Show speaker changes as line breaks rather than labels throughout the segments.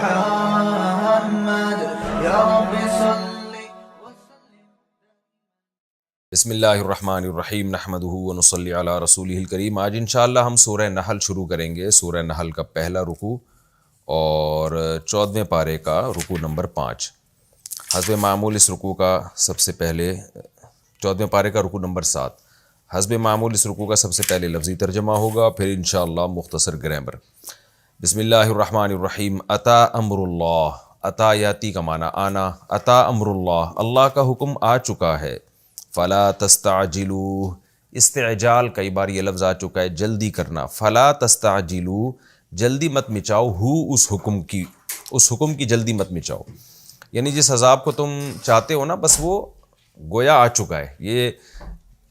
محمد یا رب صل.
بسم اللہ الرحمن الرحیم نحمدہ ونصلی علی رسولہ الکریم. آج انشاءاللہ ہم سورہ نحل شروع کریں گے. سورہ نحل کا پہلا رکوع اور 14ویں پارے کا رکوع نمبر 5. حسب معمول اس رکوع کا سب سے پہلے 14ویں پارے کا رکوع نمبر 7. حسب معمول اس رکوع کا سب سے پہلے لفظی ترجمہ ہوگا، پھر انشاءاللہ مختصر گرامر. بسم اللہ الرحمن الرحیم. اتا امر اللہ. اتا یاتی کا معنی آنا. اتا امر اللہ، اللہ کا حکم آ چکا ہے. فلا تستعجلوا، استعجال کئی بار یہ لفظ آ چکا ہے، جلدی کرنا. فلا تستعجلوا، جلدی مت مچاؤ. اس حکم کی جلدی مت مچاؤ. یعنی جس عذاب کو تم چاہتے ہو نا، بس وہ گویا آ چکا ہے. یہ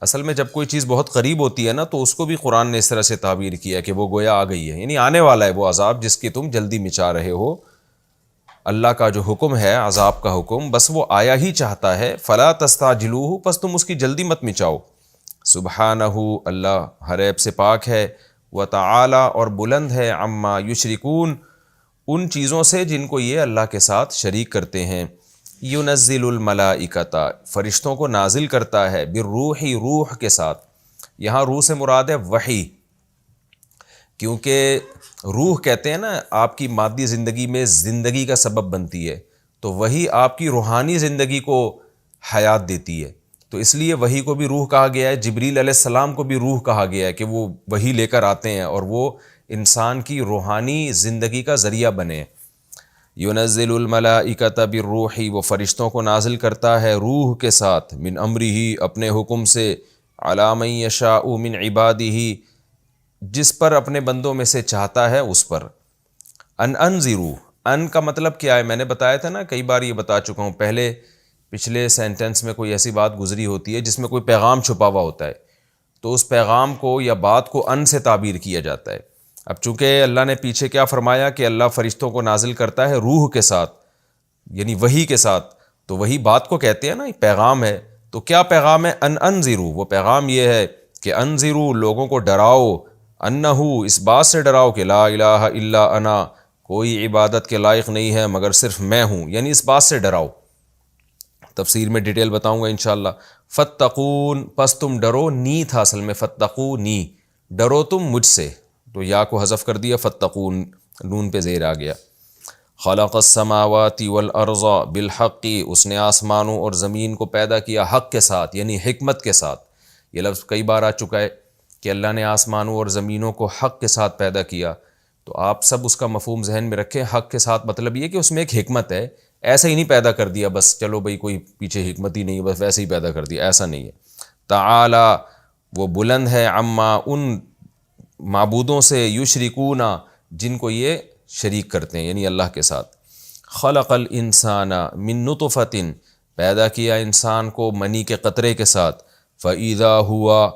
اصل میں جب کوئی چیز بہت قریب ہوتی ہے نا، تو اس کو بھی قرآن نے اس طرح سے تعبیر کیا ہے کہ وہ گویا آ گئی ہے، یعنی آنے والا ہے وہ عذاب جس کی تم جلدی مچا رہے ہو. اللہ کا جو حکم ہے، عذاب کا حکم، بس وہ آیا ہی چاہتا ہے. فلا تستعجلوہ، پس تم اس کی جلدی مت مچاؤ. سبحانہ، اللہ ہر عیب سے پاک ہے. وتعالی، اور بلند ہے. عما یشرکون، ان چیزوں سے جن کو یہ اللہ کے ساتھ شریک کرتے ہیں. ینزل الملائکۃ، فرشتوں کو نازل کرتا ہے. بالروح، روح کے ساتھ. یہاں روح سے مراد ہے وحی، کیونکہ روح کہتے ہیں نا آپ کی مادی زندگی میں زندگی کا سبب بنتی ہے، تو وہی آپ کی روحانی زندگی کو حیات دیتی ہے. تو اس لیے وحی کو بھی روح کہا گیا ہے. جبریل علیہ السلام کو بھی روح کہا گیا ہے کہ وہ وحی لے کر آتے ہیں اور وہ انسان کی روحانی زندگی کا ذریعہ بنے. ینزل الملائکۃ بالروح، وہ فرشتوں کو نازل کرتا ہے روح کے ساتھ. من امرہ، اپنے حکم سے. علی من یشاء من عبادہ، جس پر اپنے بندوں میں سے چاہتا ہے اس پر. انذروا، ان کا مطلب کیا ہے؟ میں نے بتایا تھا نا، کئی بار یہ بتا چکا ہوں. پچھلے سینٹنس میں کوئی ایسی بات گزری ہوتی ہے جس میں کوئی پیغام چھپا ہوا ہوتا ہے، تو اس پیغام کو یا بات کو ان سے تعبیر کیا جاتا ہے. اب چونکہ اللہ نے پیچھے کیا فرمایا کہ اللہ فرشتوں کو نازل کرتا ہے روح کے ساتھ، یعنی وحی کے ساتھ، تو وہی بات کو کہتے ہیں نا پیغام ہے. تو کیا پیغام ہے؟ انذروا، وہ پیغام یہ ہے کہ انذروا، لوگوں کو ڈراؤ. انہو، اس بات سے ڈراؤ کہ لا الہ الا انا، کوئی عبادت کے لائق نہیں ہے مگر صرف میں ہوں، یعنی اس بات سے ڈراؤ. تفسیر میں ڈیٹیل بتاؤں گا انشاءاللہ. فتقون، پس تم ڈرو. نی تھا اصل میں، فتقونی، ڈرو تم مجھ سے. تو یا کو حذف کر دیا، فتقون، نون پہ زیر آ گیا. خلق السماوات والارض بالحق، اس نے آسمانوں اور زمین کو پیدا کیا حق کے ساتھ، یعنی حکمت کے ساتھ. یہ لفظ کئی بار آ چکا ہے کہ اللہ نے آسمانوں اور زمینوں کو حق کے ساتھ پیدا کیا. تو آپ سب اس کا مفہوم ذہن میں رکھیں. حق کے ساتھ مطلب یہ کہ اس میں ایک حکمت ہے. ایسا ہی نہیں پیدا کر دیا بس چلو بھئی کوئی پیچھے حکمت ہی نہیں، بس ویسے ہی پیدا کر دیا، ایسا نہیں ہے. تعالی، وہ بلند ہے. عما، ان معبودوں سے. یشرکون، جن کو یہ شریک کرتے ہیں، یعنی اللہ کے ساتھ. خلق الانسان من نطفۃ، پیدا کیا انسان کو منی کے قطرے کے ساتھ. فَإِذَا ہوا،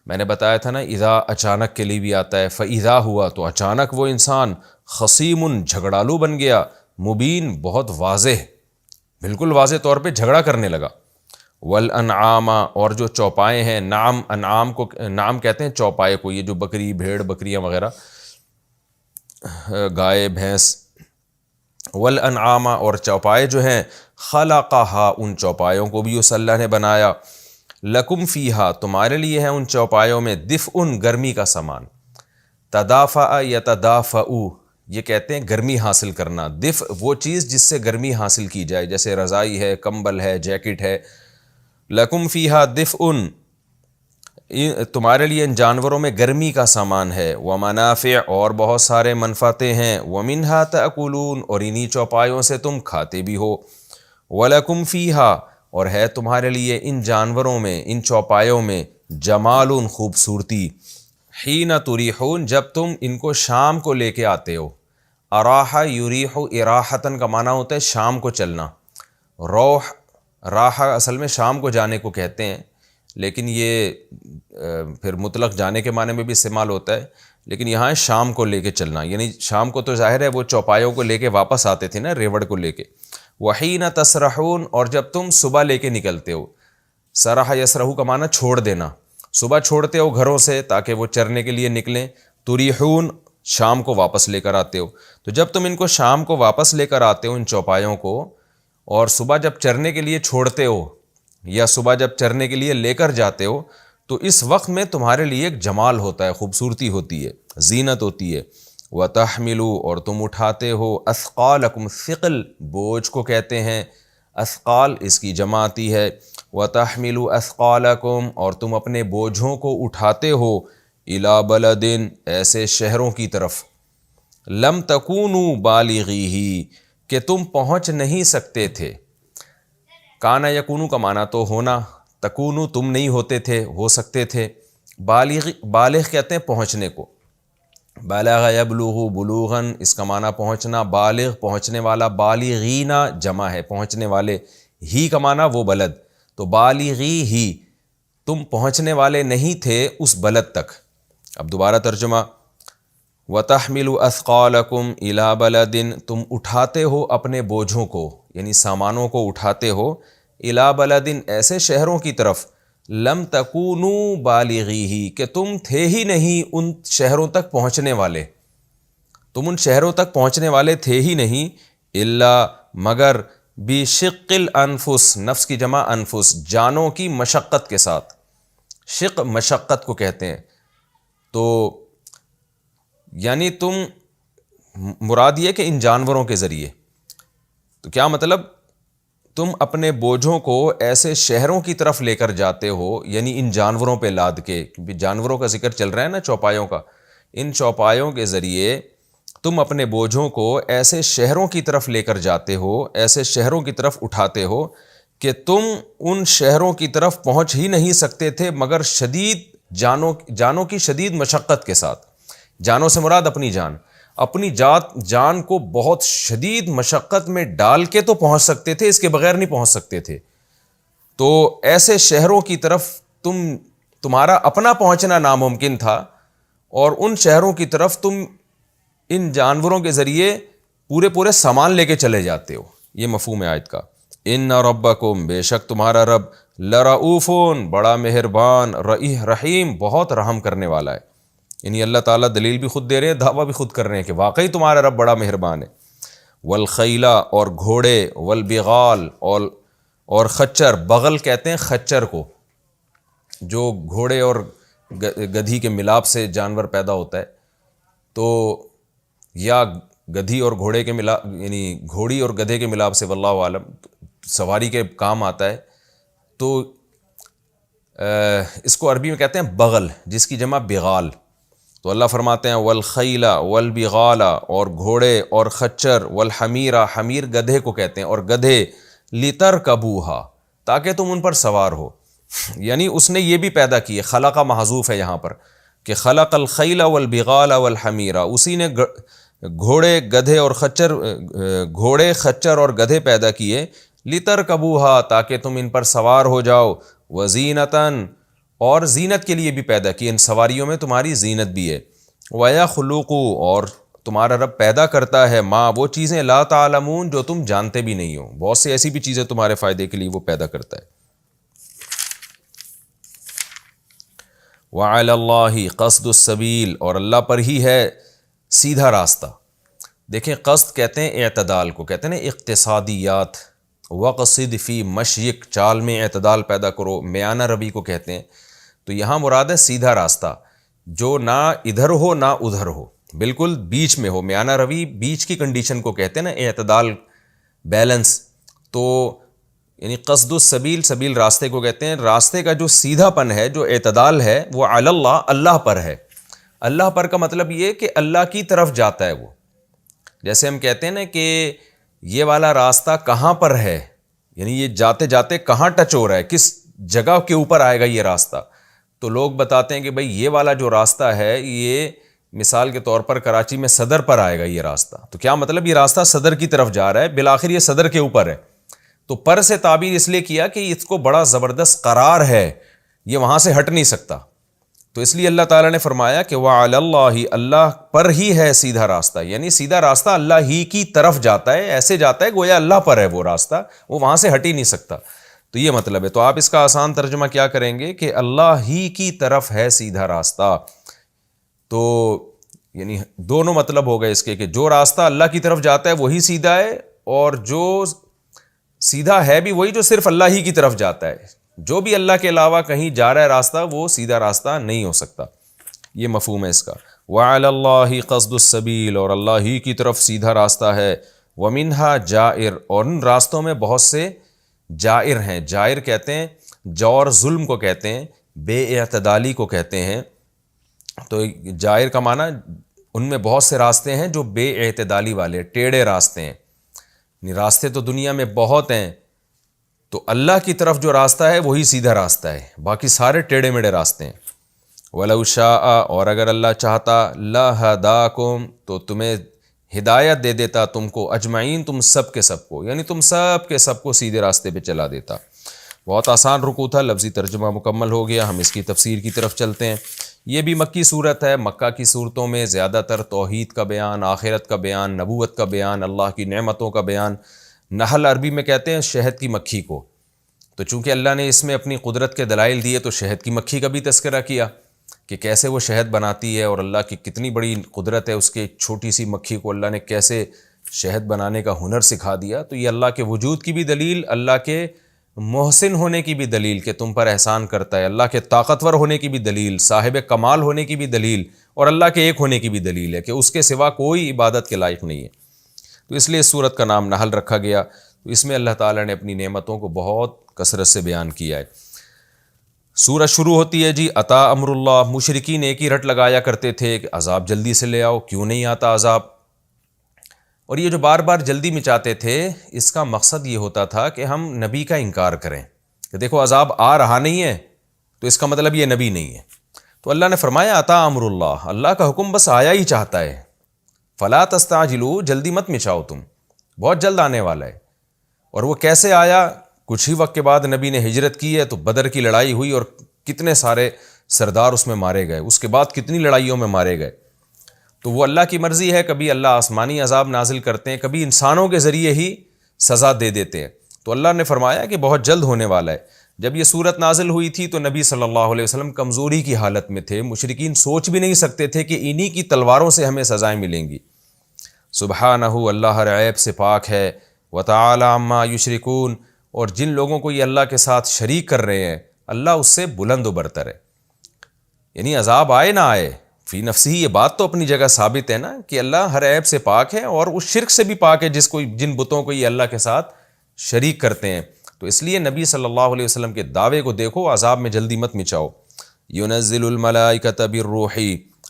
میں نے بتایا تھا نا اذا اچانک کے لیے بھی آتا ہے. فَإِذَا ہوا، تو اچانک وہ انسان. خصیم، جھگڑالو بن گیا. مبین، بہت واضح، بالکل واضح طور پہ جھگڑا کرنے لگا. والانعام، اور جو چوپائے ہیں. نعم، انعام کو نعم کہتے ہیں چوپائے کو، یہ جو بکری بھیڑ بکریاں وغیرہ، گائے بھینس. والانعام، اور چوپائے جو ہیں. خلقہا، ان چوپایوں کو بھی اس اللہ نے بنایا. لکم فیہا، تمہارے لیے ہے ان چوپایوں میں. دفء، گرمی کا سامان. تدافع یتدافع، یہ کہتے ہیں گرمی حاصل کرنا. دفء، وہ چیز جس سے گرمی حاصل کی جائے، جیسے رضائی ہے، کمبل ہے، جیکٹ ہے. لکم فیہا دفء، تمہارے لیے ان جانوروں میں گرمی کا سامان ہے. ومنافع، اور بہت سارے منفعتیں ہیں. ومنہا تأکلون، اور انہی چوپایوں سے تم کھاتے بھی ہو. ولکم فیہا، اور ہے تمہارے لیے ان جانوروں میں، ان چوپایوں میں. جمال، خوبصورتی. حین تریحون، جب تم ان کو شام کو لے کے آتے ہو. اراح یریح، اراحتن کا معنی ہوتا ہے شام کو چلنا. روح، راح اصل میں شام کو جانے کو کہتے ہیں، لیکن یہ پھر مطلق جانے کے معنی میں بھی استعمال ہوتا ہے. لیکن یہاں شام کو لے کے چلنا، یعنی شام کو تو ظاہر ہے وہ چوپایوں کو لے کے واپس آتے تھے نا، ریوڑ کو لے کے. وحین تسرحون، اور جب تم صبح لے کے نکلتے ہو. سرح یسرح کا معنی چھوڑ دینا. صبح چھوڑتے ہو گھروں سے تاکہ وہ چرنے کے لیے نکلیں. تریحون، شام کو واپس لے کر آتے ہو. تو جب تم ان کو شام کو واپس لے کر آتے ہو ان چوپایوں کو، اور صبح جب چرنے کے لیے چھوڑتے ہو یا صبح جب چرنے کے لیے لے کر جاتے ہو، تو اس وقت میں تمہارے لیے ایک جمال ہوتا ہے، خوبصورتی ہوتی ہے، زینت ہوتی ہے. وَتَحْمِلُوا اور تم اٹھاتے ہو، اثقالکم، ثقل بوجھ کو کہتے ہیں، اثقال اس کی جمع آتی ہے. وَتَحْمِلُوا اثقالکم اور تم اپنے بوجھوں کو اٹھاتے ہو، اِلیٰ بلدٍ ایسے شہروں کی طرف، لم تکونوا بالغیہ کہ تم پہنچ نہیں سکتے تھے. کانا یکونو کا معنی تو ہونا، تکونو تم نہیں ہوتے تھے، ہو سکتے تھے. بالغ کہتے ہیں پہنچنے کو، بالغ یبلغ بلوغاً اس کا معنی پہنچنا، بالغ پہنچنے والا، بالغین جمع ہے پہنچنے والے، ہی کا معنی وہ بلد، تو بالغی ہی تم پہنچنے والے نہیں تھے اس بلد تک. اب دوبارہ ترجمہ، وَتَحْمِلُوا أَثْقَالَكُمْ إِلَىٰ بَلَدٍ تم اٹھاتے ہو اپنے بوجھوں کو، یعنی سامانوں کو اٹھاتے ہو، إِلَىٰ بَلَدٍ ایسے شہروں کی طرف، لم تکونوا بالغیہ کہ تم تھے ہی نہیں ان شہروں تک پہنچنے والے، تم ان شہروں تک پہنچنے والے تھے ہی نہیں، الا مگر بشق الانفس، نفس کی جمع انفس، جانوں کی مشقت کے ساتھ. شق مشقت کو کہتے ہیں. تو یعنی تم، مراد یہ کہ ان جانوروں کے ذریعے. تو کیا مطلب، تم اپنے بوجھوں کو ایسے شہروں کی طرف لے کر جاتے ہو، یعنی ان جانوروں پہ لاد کے، کیونکہ جانوروں کا ذکر چل رہا ہے نا چوپایوں کا، ان چوپایوں کے ذریعے تم اپنے بوجھوں کو ایسے شہروں کی طرف لے کر جاتے ہو، ایسے شہروں کی طرف اٹھاتے ہو کہ تم ان شہروں کی طرف پہنچ ہی نہیں سکتے تھے مگر شدید جانوں کی شدید مشقت کے ساتھ. جانوں سے مراد اپنی جان، اپنی جان کو بہت شدید مشقت میں ڈال کے تو پہنچ سکتے تھے، اس کے بغیر نہیں پہنچ سکتے تھے. تو ایسے شہروں کی طرف تمہارا اپنا پہنچنا ناممکن تھا، اور ان شہروں کی طرف تم ان جانوروں کے ذریعے پورے سامان لے کے چلے جاتے ہو. یہ مفہوم ہے آیت کا. ان ربکم بے شک تمہارا رب، لرؤوف بڑا مہربان، رحیم بہت رحم کرنے والا ہے. یعنی اللہ تعالیٰ دلیل بھی خود دے رہے ہیں، دعویٰ بھی خود کر رہے ہیں کہ واقعی تمہارا رب بڑا مہربان ہے. والخیلا اور گھوڑے، والبغال اور خچر، بغل کہتے ہیں خچر کو، جو گھوڑے اور گدھی کے ملاپ سے جانور پیدا ہوتا ہے. تو یا گدھی اور گھوڑے کے ملاپ، یعنی گھوڑی اور گدھے کے ملاپ سے واللہ عالم سواری کے کام آتا ہے. تو اس کو عربی میں کہتے ہیں بغل، جس کی جمع بغال. تو اللہ فرماتے ہیں والخیل والبغال اور گھوڑے اور خچر، والحمیر، حمیر گدھے کو کہتے ہیں، اور گدھے، لترکبوہا تاکہ تم ان پر سوار ہو. یعنی اس نے یہ بھی پیدا کیے، خلق محذوف ہے یہاں پر، کہ خلق الخیل والبغال والحمیر، اسی نے گھوڑے گدھے اور خچر اور گدھے پیدا کیے، لترکبوہا تاکہ تم ان پر سوار ہو جاؤ، وزینتاً اور زینت کے لیے بھی پیدا کی، ان سواریوں میں تمہاری زینت بھی ہے. وَيَخْلُقُ اور تمہارا رب پیدا کرتا ہے، ما وہ چیزیں، لا تعلمون جو تم جانتے بھی نہیں ہو. بہت سی ایسی بھی چیزیں تمہارے فائدے کے لیے وہ پیدا کرتا ہے. وَعَلَى اللَّهِ قَصْدُ السَّبِيلِ اور اللہ پر ہی ہے سیدھا راستہ. دیکھیں قصد کہتے ہیں اعتدال کو، کہتے ہیں نا اقتصادیات، وقصد فی مشیک، چال میں اعتدال پیدا کرو، میانہ روی کو کہتے ہیں. تو یہاں مراد ہے سیدھا راستہ، جو نہ ادھر ہو نہ ادھر ہو، بالکل بیچ میں ہو. میانہ روی بیچ کی کنڈیشن کو کہتے ہیں نا، اعتدال، بیلنس. تو یعنی قصد السبیل، سبیل راستے کو کہتے ہیں. راستے کا جو سیدھا پن ہے، جو اعتدال ہے، وہ علی اللہ، اللہ پر ہے. اللہ پر کا مطلب یہ کہ اللہ کی طرف جاتا ہے وہ. جیسے ہم کہتے ہیں نا کہ یہ والا راستہ کہاں پر ہے، یعنی یہ جاتے جاتے کہاں ٹچ ہو رہا ہے، کس جگہ کے اوپر آئے گا یہ راستہ. تو لوگ بتاتے ہیں کہ بھئی یہ والا جو راستہ ہے، یہ مثال کے طور پر کراچی میں صدر پر آئے گا یہ راستہ. تو کیا مطلب، یہ راستہ صدر کی طرف جا رہا ہے، بالآخر یہ صدر کے اوپر ہے. تو پر سے تعبیر اس لیے کیا کہ اس کو بڑا زبردست قرار ہے، یہ وہاں سے ہٹ نہیں سکتا. تو اس لیے اللہ تعالیٰ نے فرمایا کہ وَعَلَى اللَّهِ اللہ پر ہی ہے سیدھا راستہ، یعنی سیدھا راستہ اللہ ہی کی طرف جاتا ہے، ایسے جاتا ہے گویا اللہ پر ہے وہ راستہ، وہ وہاں سے ہٹ ہی نہیں سکتا. تو یہ مطلب ہے. تو آپ اس کا آسان ترجمہ کیا کریں گے کہ اللہ ہی کی طرف ہے سیدھا راستہ. تو یعنی دونوں مطلب ہو گئے اس کے کہ جو راستہ اللہ کی طرف جاتا ہے وہی سیدھا ہے، اور جو سیدھا ہے بھی وہی جو صرف اللہ ہی کی طرف جاتا ہے. جو بھی اللہ کے علاوہ کہیں جا رہا ہے راستہ وہ سیدھا راستہ نہیں ہو سکتا. یہ مفہوم ہے اس کا. وَعَلَى اللَّهِ قَصْدُ السَّبِيلِ، اور اللہ ہی کی طرف سیدھا راستہ ہے. وَمِنْهَا جَائِرٌ، اور ان راستوں میں بہت سے جائر ہیں. جائر کہتے ہیں جور ظلم کو کہتے ہیں، بے اعتدالی کو کہتے ہیں. تو جائر کا معنی ان میں بہت سے راستے ہیں جو بے اعتدالی والے ٹیڑھے راستے ہیں. راستے تو دنیا میں بہت ہیں، تو اللہ کی طرف جو راستہ ہے وہی سیدھا راستہ ہے، باقی سارے ٹیڑھے میڑھے راستے ہیں. وَلَوْ شَاءَ، اور اگر اللہ چاہتا، لَهَدَاكُمْ، تو تمہیں ہدایت دے دیتا تم کو، اجمعین، تم سب کے سب کو، یعنی تم سب کے سب کو سیدھے راستے پہ چلا دیتا. بہت آسان رکوع تھا، لفظی ترجمہ مکمل ہو گیا. ہم اس کی تفسیر کی طرف چلتے ہیں. یہ بھی مکی صورت ہے. مکہ کی صورتوں میں زیادہ تر توحید کا بیان، آخرت کا بیان، نبوت کا بیان، اللہ کی نعمتوں کا بیان. نحل عربی میں کہتے ہیں شہد کی مکھی کو. تو چونکہ اللہ نے اس میں اپنی قدرت کے دلائل دیے تو شہد کی مکھی کا بھی تذکرہ کیا کہ کیسے وہ شہد بناتی ہے، اور اللہ کی کتنی بڑی قدرت ہے. اس کے ایک چھوٹی سی مکھی کو اللہ نے کیسے شہد بنانے کا ہنر سکھا دیا. تو یہ اللہ کے وجود کی بھی دلیل، اللہ کے محسن ہونے کی بھی دلیل کہ تم پر احسان کرتا ہے، اللہ کے طاقتور ہونے کی بھی دلیل، صاحب کمال ہونے کی بھی دلیل، اور اللہ کے ایک ہونے کی بھی دلیل ہے کہ اس کے سوا کوئی عبادت کے لائق نہیں ہے. تو اس لیے اس سورت کا نام نحل رکھا گیا. تو اس میں اللہ تعالیٰ نے اپنی نعمتوں کو بہت کثرت سے بیان کیا ہے. سورت شروع ہوتی ہے جی عطا امر اللہ. مشرکین ایک ہی رٹ لگایا کرتے تھے کہ عذاب جلدی سے لے آؤ، کیوں نہیں آتا عذاب. اور یہ جو بار بار جلدی مچاتے تھے، اس کا مقصد یہ ہوتا تھا کہ ہم نبی کا انکار کریں کہ دیکھو عذاب آ رہا نہیں ہے تو اس کا مطلب یہ نبی نہیں ہے. تو اللہ نے فرمایا عطا امر اللہ، اللہ کا حکم بس آیا ہی چاہتا ہے. فلا تستعجلوا، جلدی مت مچاؤ، تم بہت جلد آنے والا ہے. اور وہ کیسے آیا؟ کچھ ہی وقت کے بعد نبی نے ہجرت کی ہے تو بدر کی لڑائی ہوئی اور کتنے سارے سردار اس میں مارے گئے. اس کے بعد کتنی لڑائیوں میں مارے گئے. تو وہ اللہ کی مرضی ہے، کبھی اللہ آسمانی عذاب نازل کرتے ہیں، کبھی انسانوں کے ذریعے ہی سزا دے دیتے ہیں. تو اللہ نے فرمایا کہ بہت جلد ہونے والا ہے. جب یہ صورت نازل ہوئی تھی تو نبی صلی اللہ علیہ وسلم کمزوری کی حالت میں تھے. مشرکین سوچ بھی نہیں سکتے تھے کہ انہی کی تلواروں سے ہمیں سزائیں ملیں گی. سبحانہ، اللہ ہر عیب سے پاک ہے. وتعالی عما یشرکون، اور جن لوگوں کو یہ اللہ کے ساتھ شریک کر رہے ہیں اللہ اس سے بلند و برتر ہے. یعنی عذاب آئے نہ آئے، فی نفسی یہ بات تو اپنی جگہ ثابت ہے نا کہ اللہ ہر عیب سے پاک ہے، اور اس شرک سے بھی پاک ہے جن بتوں کو یہ اللہ کے ساتھ شریک کرتے ہیں. تو اس لیے نبی صلی اللہ علیہ وسلم کے دعوے کو دیکھو، عذاب میں جلدی مت مچاؤ. ینزل الملائکۃ بالروح،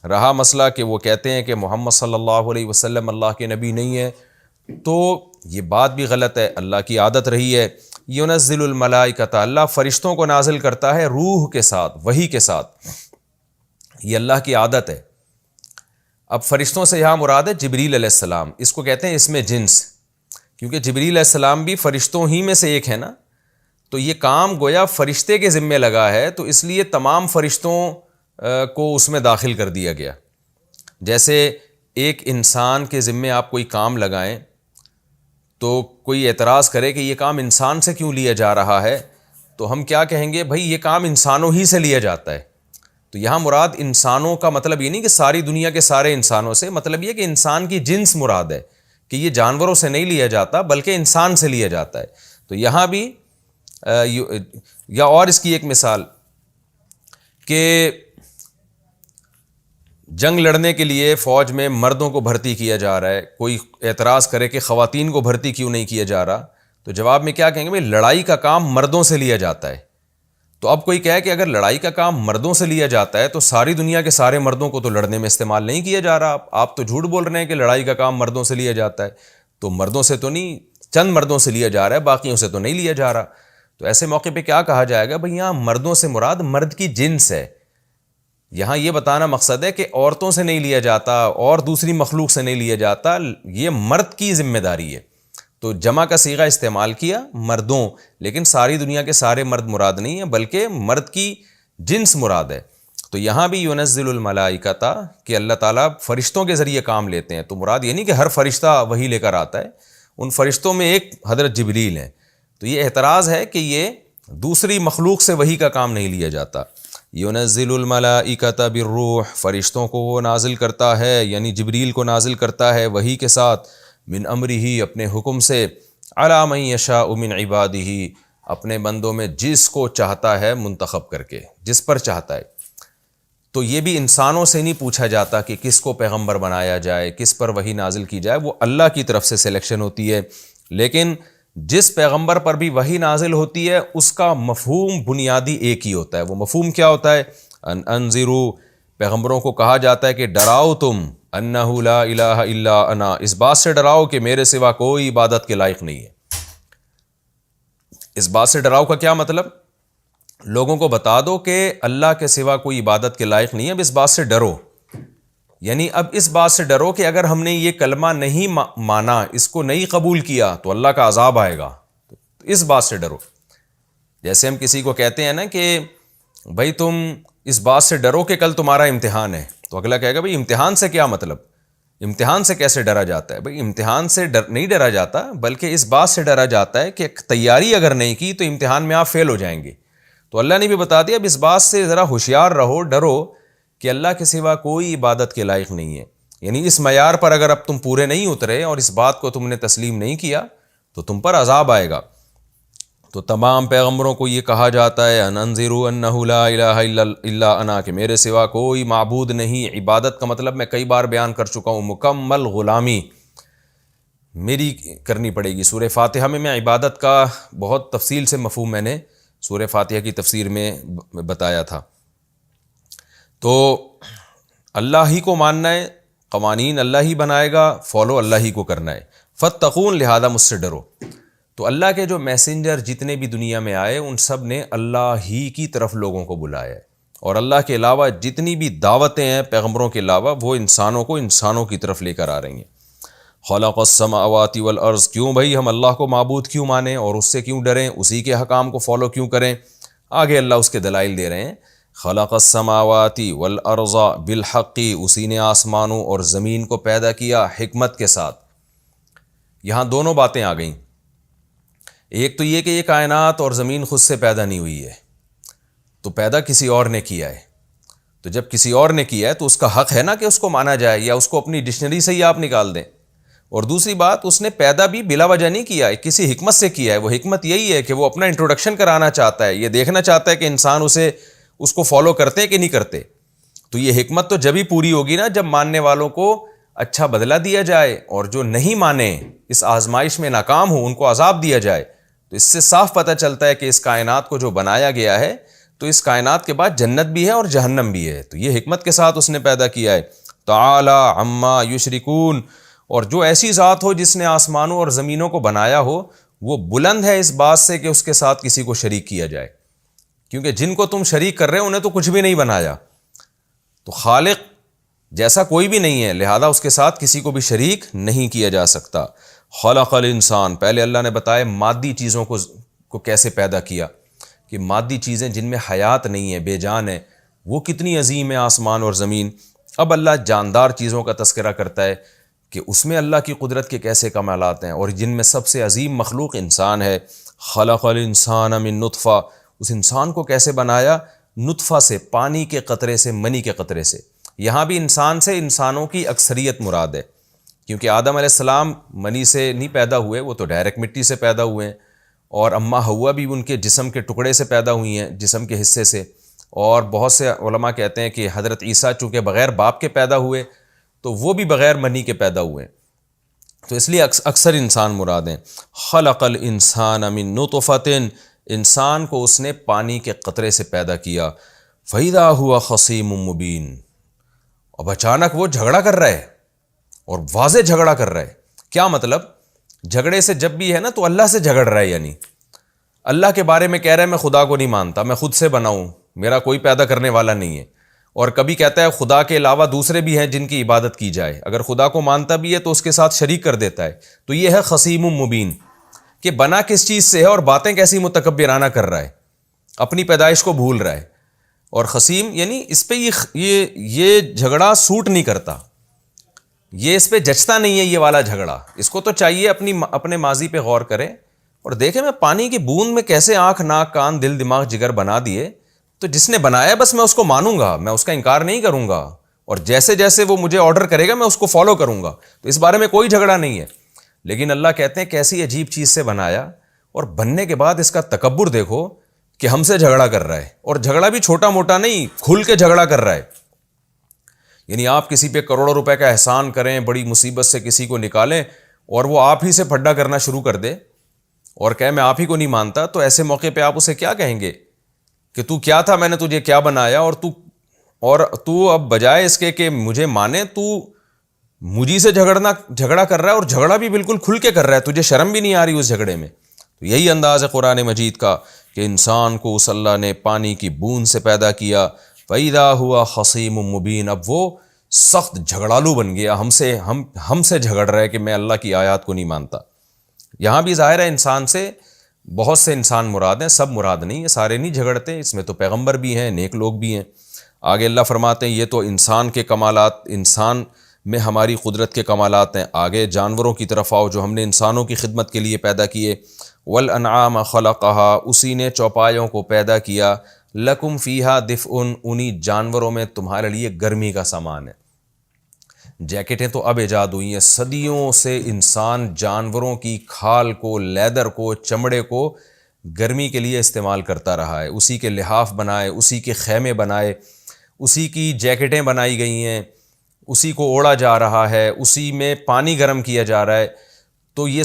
رہا مسئلہ کہ وہ کہتے ہیں کہ محمد صلی اللہ علیہ وسلم اللہ کے نبی نہیں ہے، تو یہ بات بھی غلط ہے. اللہ کی عادت رہی ہے ینزل الملائکۃ، اللہ فرشتوں کو نازل کرتا ہے روح کے ساتھ، وحی کے ساتھ. یہ اللہ کی عادت ہے. اب فرشتوں سے یہاں مراد ہے جبریل علیہ السلام. اس کو کہتے ہیں اس میں جنس، کیونکہ جبریل علیہ السلام بھی فرشتوں ہی میں سے ایک ہے نا. تو یہ کام گویا فرشتے کے ذمے لگا ہے، تو اس لیے تمام فرشتوں کو اس میں داخل کر دیا گیا. جیسے ایک انسان کے ذمے آپ کوئی کام لگائیں تو کوئی اعتراض کرے کہ یہ کام انسان سے کیوں لیا جا رہا ہے، تو ہم کیا کہیں گے؟ بھائی یہ کام انسانوں ہی سے لیا جاتا ہے. تو یہاں مراد انسانوں کا مطلب یہ نہیں کہ ساری دنیا کے سارے انسانوں سے، مطلب یہ کہ انسان کی جنس مراد ہے، کہ یہ جانوروں سے نہیں لیا جاتا بلکہ انسان سے لیا جاتا ہے. تو یہاں بھی یا اور اس کی ایک مثال کہ جنگ لڑنے کے لیے فوج میں مردوں کو بھرتی کیا جا رہا ہے، کوئی اعتراض کرے کہ خواتین کو بھرتی کیوں نہیں کیا جا رہا، تو جواب میں کیا کہیں گے؟ بھائی لڑائی کا کام مردوں سے لیا جاتا ہے. تو اب کوئی کہے کہ اگر لڑائی کا کام مردوں سے لیا جاتا ہے تو ساری دنیا کے سارے مردوں کو تو لڑنے میں استعمال نہیں کیا جا رہا. آپ تو جھوٹ بول رہے ہیں کہ لڑائی کا کام مردوں سے لیا جاتا ہے. تو مردوں سے تو نہیں، چند مردوں سے لیا جا رہا ہے، باقیوں سے تو نہیں لیا جا رہا. تو ایسے موقع پہ کیا کہا جائے گا؟ بھئی یہاں مردوں سے مراد مرد کی جنس ہے. یہاں یہ بتانا مقصد ہے کہ عورتوں سے نہیں لیا جاتا اور دوسری مخلوق سے نہیں لیا جاتا، یہ مرد کی ذمہ داری ہے. تو جمع کا صیغہ استعمال کیا مردوں، لیکن ساری دنیا کے سارے مرد مراد نہیں ہیں بلکہ مرد کی جنس مراد ہے. تو یہاں بھی ینزل الملائکۃ کہ اللہ تعالیٰ فرشتوں کے ذریعے کام لیتے ہیں. تو مراد یہ نہیں کہ ہر فرشتہ وہی لے کر آتا ہے، ان فرشتوں میں ایک حضرت جبریل ہیں. تو یہ اعتراض ہے کہ یہ دوسری مخلوق سے وحی کا کام نہیں لیا جاتا. ينزل الملائکۃ بالروح، فرشتوں کو وہ نازل کرتا ہے، یعنی جبریل کو نازل کرتا ہے وحی کے ساتھ، من امرہ، اپنے حکم سے، علی من یشاء من عبادہ، اپنے بندوں میں جس کو چاہتا ہے منتخب کر کے، جس پر چاہتا ہے۔ تو یہ بھی انسانوں سے نہیں پوچھا جاتا کہ کس کو پیغمبر بنایا جائے، کس پر وحی نازل کی جائے، وہ اللہ کی طرف سے سلیکشن ہوتی ہے۔ لیکن جس پیغمبر پر بھی وحی نازل ہوتی ہے اس کا مفہوم بنیادی ایک ہی ہوتا ہے۔ وہ مفہوم کیا ہوتا ہے؟ انذروا، پیغمبروں کو کہا جاتا ہے کہ ڈراؤ تم، انہ لا الہ الا انا، اس بات سے ڈراؤ کہ میرے سوا کوئی عبادت کے لائق نہیں ہے۔ اس بات سے ڈراؤ کا کیا مطلب؟ لوگوں کو بتا دو کہ اللہ کے سوا کوئی عبادت کے لائق نہیں ہے، اب اس بات سے ڈرو، یعنی اب اس بات سے ڈرو کہ اگر ہم نے یہ کلمہ نہیں مانا، اس کو نہیں قبول کیا تو اللہ کا عذاب آئے گا، اس بات سے ڈرو۔ جیسے ہم کسی کو کہتے ہیں نا کہ بھائی تم اس بات سے ڈرو کہ کل تمہارا امتحان ہے، تو اگلا کہے گا بھائی امتحان سے کیا مطلب، امتحان سے کیسے ڈرا جاتا ہے؟ بھائی امتحان سے نہیں ڈرا جاتا، بلکہ اس بات سے ڈرا جاتا ہے کہ تیاری اگر نہیں کی تو امتحان میں آپ فیل ہو جائیں گے۔ تو اللہ نے بھی بتا دیا اب اس بات سے ذرا ہوشیار رہو، ڈرو کہ اللہ کے سوا کوئی عبادت کے لائق نہیں ہے، یعنی اس معیار پر اگر اب تم پورے نہیں اترے اور اس بات کو تم نے تسلیم نہیں کیا تو تم پر عذاب آئے گا۔ تو تمام پیغمبروں کو یہ کہا جاتا ہے ان انذروا انہ لا الہ الا انا، کہ میرے سوا کوئی معبود نہیں۔ عبادت کا مطلب میں کئی بار بیان کر چکا ہوں، مکمل غلامی میری کرنی پڑے گی۔ سورہ فاتحہ میں عبادت کا بہت تفصیل سے مفہوم میں نے سورہ فاتحہ کی تفسیر میں بتایا تھا۔ تو اللہ ہی کو ماننا ہے، قوانین اللہ ہی بنائے گا، فالو اللہ ہی کو کرنا ہے۔ فاتقون، لہذا مجھ سے ڈرو۔ تو اللہ کے جو میسنجر جتنے بھی دنیا میں آئے ان سب نے اللہ ہی کی طرف لوگوں کو بلایا ہے، اور اللہ کے علاوہ جتنی بھی دعوتیں ہیں پیغمبروں کے علاوہ وہ انسانوں کو انسانوں کی طرف لے کر آ رہی ہیں۔ خلق السماوات والارض، کیوں بھائی ہم اللہ کو معبود کیوں مانیں اور اس سے کیوں ڈریں، اسی کے حکام کو فالو کیوں کریں؟ آگے اللہ اس کے دلائل دے رہے ہیں۔ خلق السماوات والارض بالحق، اسی نے آسمانوں اور زمین کو پیدا کیا حکمت کے ساتھ۔ یہاں دونوں باتیں آ گئیں، ایک تو یہ کہ یہ کائنات اور زمین خود سے پیدا نہیں ہوئی ہے، تو پیدا کسی اور نے کیا ہے، تو جب کسی اور نے کیا ہے تو اس کا حق ہے نا کہ اس کو مانا جائے، یا اس کو اپنی ڈکشنری سے ہی آپ نکال دیں۔ اور دوسری بات، اس نے پیدا بھی بلا وجہ نہیں کیا ہے، کسی حکمت سے کیا ہے۔ وہ حکمت یہی ہے کہ وہ اپنا انٹروڈکشن کرانا چاہتا ہے، یہ دیکھنا چاہتا ہے کہ انسان اس کو فالو کرتے ہیں کہ نہیں کرتے۔ تو یہ حکمت تو جب ہی پوری ہوگی نا جب ماننے والوں کو اچھا بدلہ دیا جائے، اور جو نہیں مانے اس آزمائش میں ناکام ہوں ان کو عذاب دیا جائے۔ تو اس سے صاف پتہ چلتا ہے کہ اس کائنات کو جو بنایا گیا ہے تو اس کائنات کے بعد جنت بھی ہے اور جہنم بھی ہے، تو یہ حکمت کے ساتھ اس نے پیدا کیا ہے۔ تعالی عما یشرکون، اور جو ایسی ذات ہو جس نے آسمانوں اور زمینوں کو بنایا ہو وہ بلند ہے اس بات سے کہ اس کے ساتھ کسی کو شریک کیا جائے، کیونکہ جن کو تم شریک کر رہے ہو انہیں تو کچھ بھی نہیں بنایا، تو خالق جیسا کوئی بھی نہیں ہے، لہذا اس کے ساتھ کسی کو بھی شریک نہیں کیا جا سکتا۔ خلق الانسان، پہلے اللہ نے بتایا مادی چیزوں کو کیسے پیدا کیا، کہ مادی چیزیں جن میں حیات نہیں ہے، بے جان ہے، وہ کتنی عظیم ہے آسمان اور زمین۔ اب اللہ جاندار چیزوں کا تذکرہ کرتا ہے کہ اس میں اللہ کی قدرت کے کیسے کمالات ہیں، اور جن میں سب سے عظیم مخلوق انسان ہے۔ خلق الانسان من نطفہ، اس انسان کو کیسے بنایا؟ نطفہ سے، پانی کے قطرے سے، منی کے قطرے سے۔ یہاں بھی انسان سے انسانوں کی اکثریت مراد ہے، کیونکہ آدم علیہ السلام منی سے نہیں پیدا ہوئے، وہ تو ڈائریکٹ مٹی سے پیدا ہوئے ہیں، اور اماں حوا بھی ان کے جسم کے ٹکڑے سے پیدا ہوئی ہیں، جسم کے حصے سے۔ اور بہت سے علماء کہتے ہیں کہ حضرت عیسیٰ چونکہ بغیر باپ کے پیدا ہوئے تو وہ بھی بغیر منی کے پیدا ہوئے ہیں، تو اس لیے اکثر انسان مراد ہیں۔ خلق الانسان من نطفۃ، انسان کو اس نے پانی کے قطرے سے پیدا کیا۔ فَإِذَا هُوَ خَصِيمٌ مُّبِينٌ، اب اچانک وہ جھگڑا کر رہا ہے، اور واضح جھگڑا کر رہا ہے۔ کیا مطلب؟ جھگڑے سے جب بھی ہے نا تو اللہ سے جھگڑ رہا ہے، یعنی اللہ کے بارے میں کہہ رہا ہے میں خدا کو نہیں مانتا، میں خود سے بناؤں، میرا کوئی پیدا کرنے والا نہیں ہے۔ اور کبھی کہتا ہے خدا کے علاوہ دوسرے بھی ہیں جن کی عبادت کی جائے، اگر خدا کو مانتا بھی ہے تو اس کے ساتھ شریک کر دیتا ہے۔ تو یہ ہے خصیم مبین، کہ بنا کس چیز سے ہے اور باتیں کیسی متکبرانہ کر رہا ہے، اپنی پیدائش کو بھول رہا ہے۔ اور خصیم یعنی اس پہ یہ جھگڑا سوٹ نہیں کرتا، یہ اس پہ جچتا نہیں ہے یہ والا جھگڑا۔ اس کو تو چاہیے اپنے ماضی پہ غور کرے اور دیکھیں میں پانی کی بوند میں کیسے آنکھ ناک کان دل دماغ جگر بنا دیے تو جس نے بنایا بس میں اس کو مانوں گا, میں اس کا انکار نہیں کروں گا, اور جیسے جیسے وہ مجھے آرڈر کرے گا میں اس کو فالو کروں گا, تو اس بارے میں کوئی جھگڑا نہیں ہے. لیکن اللہ کہتے ہیں کیسی عجیب چیز سے بنایا, اور بننے کے بعد اس کا تکبر دیکھو کہ ہم سے جھگڑا کر رہا ہے, اور جھگڑا بھی چھوٹا موٹا نہیں, کھل کے جھگڑا کر رہا ہے. یعنی آپ کسی پہ کروڑوں روپے کا احسان کریں, بڑی مصیبت سے کسی کو نکالیں, اور وہ آپ ہی سے پھڈا کرنا شروع کر دے اور کہے میں آپ ہی کو نہیں مانتا, تو ایسے موقع پہ آپ اسے کیا کہیں گے کہ تو کیا تھا, میں نے تجھے کیا بنایا, اور تو اب بجائے اس کے کہ مجھے مانے, تو مجھے سے جھگڑا کر رہا ہے, اور جھگڑا بھی بالکل کھل کے کر رہا ہے, تجھے شرم بھی نہیں آ رہی اس جھگڑے میں. تو یہی انداز ہے قرآن مجید کا کہ انسان کو اس اللہ نے پانی کی بوند سے پیدا کیا, فَإِذَا هُوَ خَصِيمٌ مُبِينٌ, اب وہ سخت جھگڑالو بن گیا, ہم سے جھگڑ رہا ہے کہ میں اللہ کی آیات کو نہیں مانتا. یہاں بھی ظاہر ہے انسان سے بہت سے انسان مراد ہیں, سب مراد نہیں ہے, سارے نہیں جھگڑتے, اس میں تو پیغمبر بھی ہیں, نیک لوگ بھی ہیں. آگے اللہ فرماتے ہیں یہ تو انسان کے کمالات, انسان میں ہماری قدرت کے کمالات ہیں. آگے جانوروں کی طرف آؤ جو ہم نے انسانوں کی خدمت کے لیے پیدا کیے. وَالْأَنْعَامَ خَلَقَهَا, اسی نے چوپایوں کو پیدا کیا. لَكُمْ فِيهَا دِفْءٌ, انہی جانوروں میں تمہارے لیے گرمی کا سامان ہے. جیکٹیں تو اب ایجاد ہوئی ہیں, صدیوں سے انسان جانوروں کی کھال کو, لیدر کو, چمڑے کو گرمی کے لیے استعمال کرتا رہا ہے. اسی کے لحاف بنائے, اسی کے خیمے بنائے, اسی کی جیکٹیں بنائی گئی ہیں, اسی کو اوڑھا جا رہا ہے, اسی میں پانی گرم کیا جا رہا ہے. تو یہ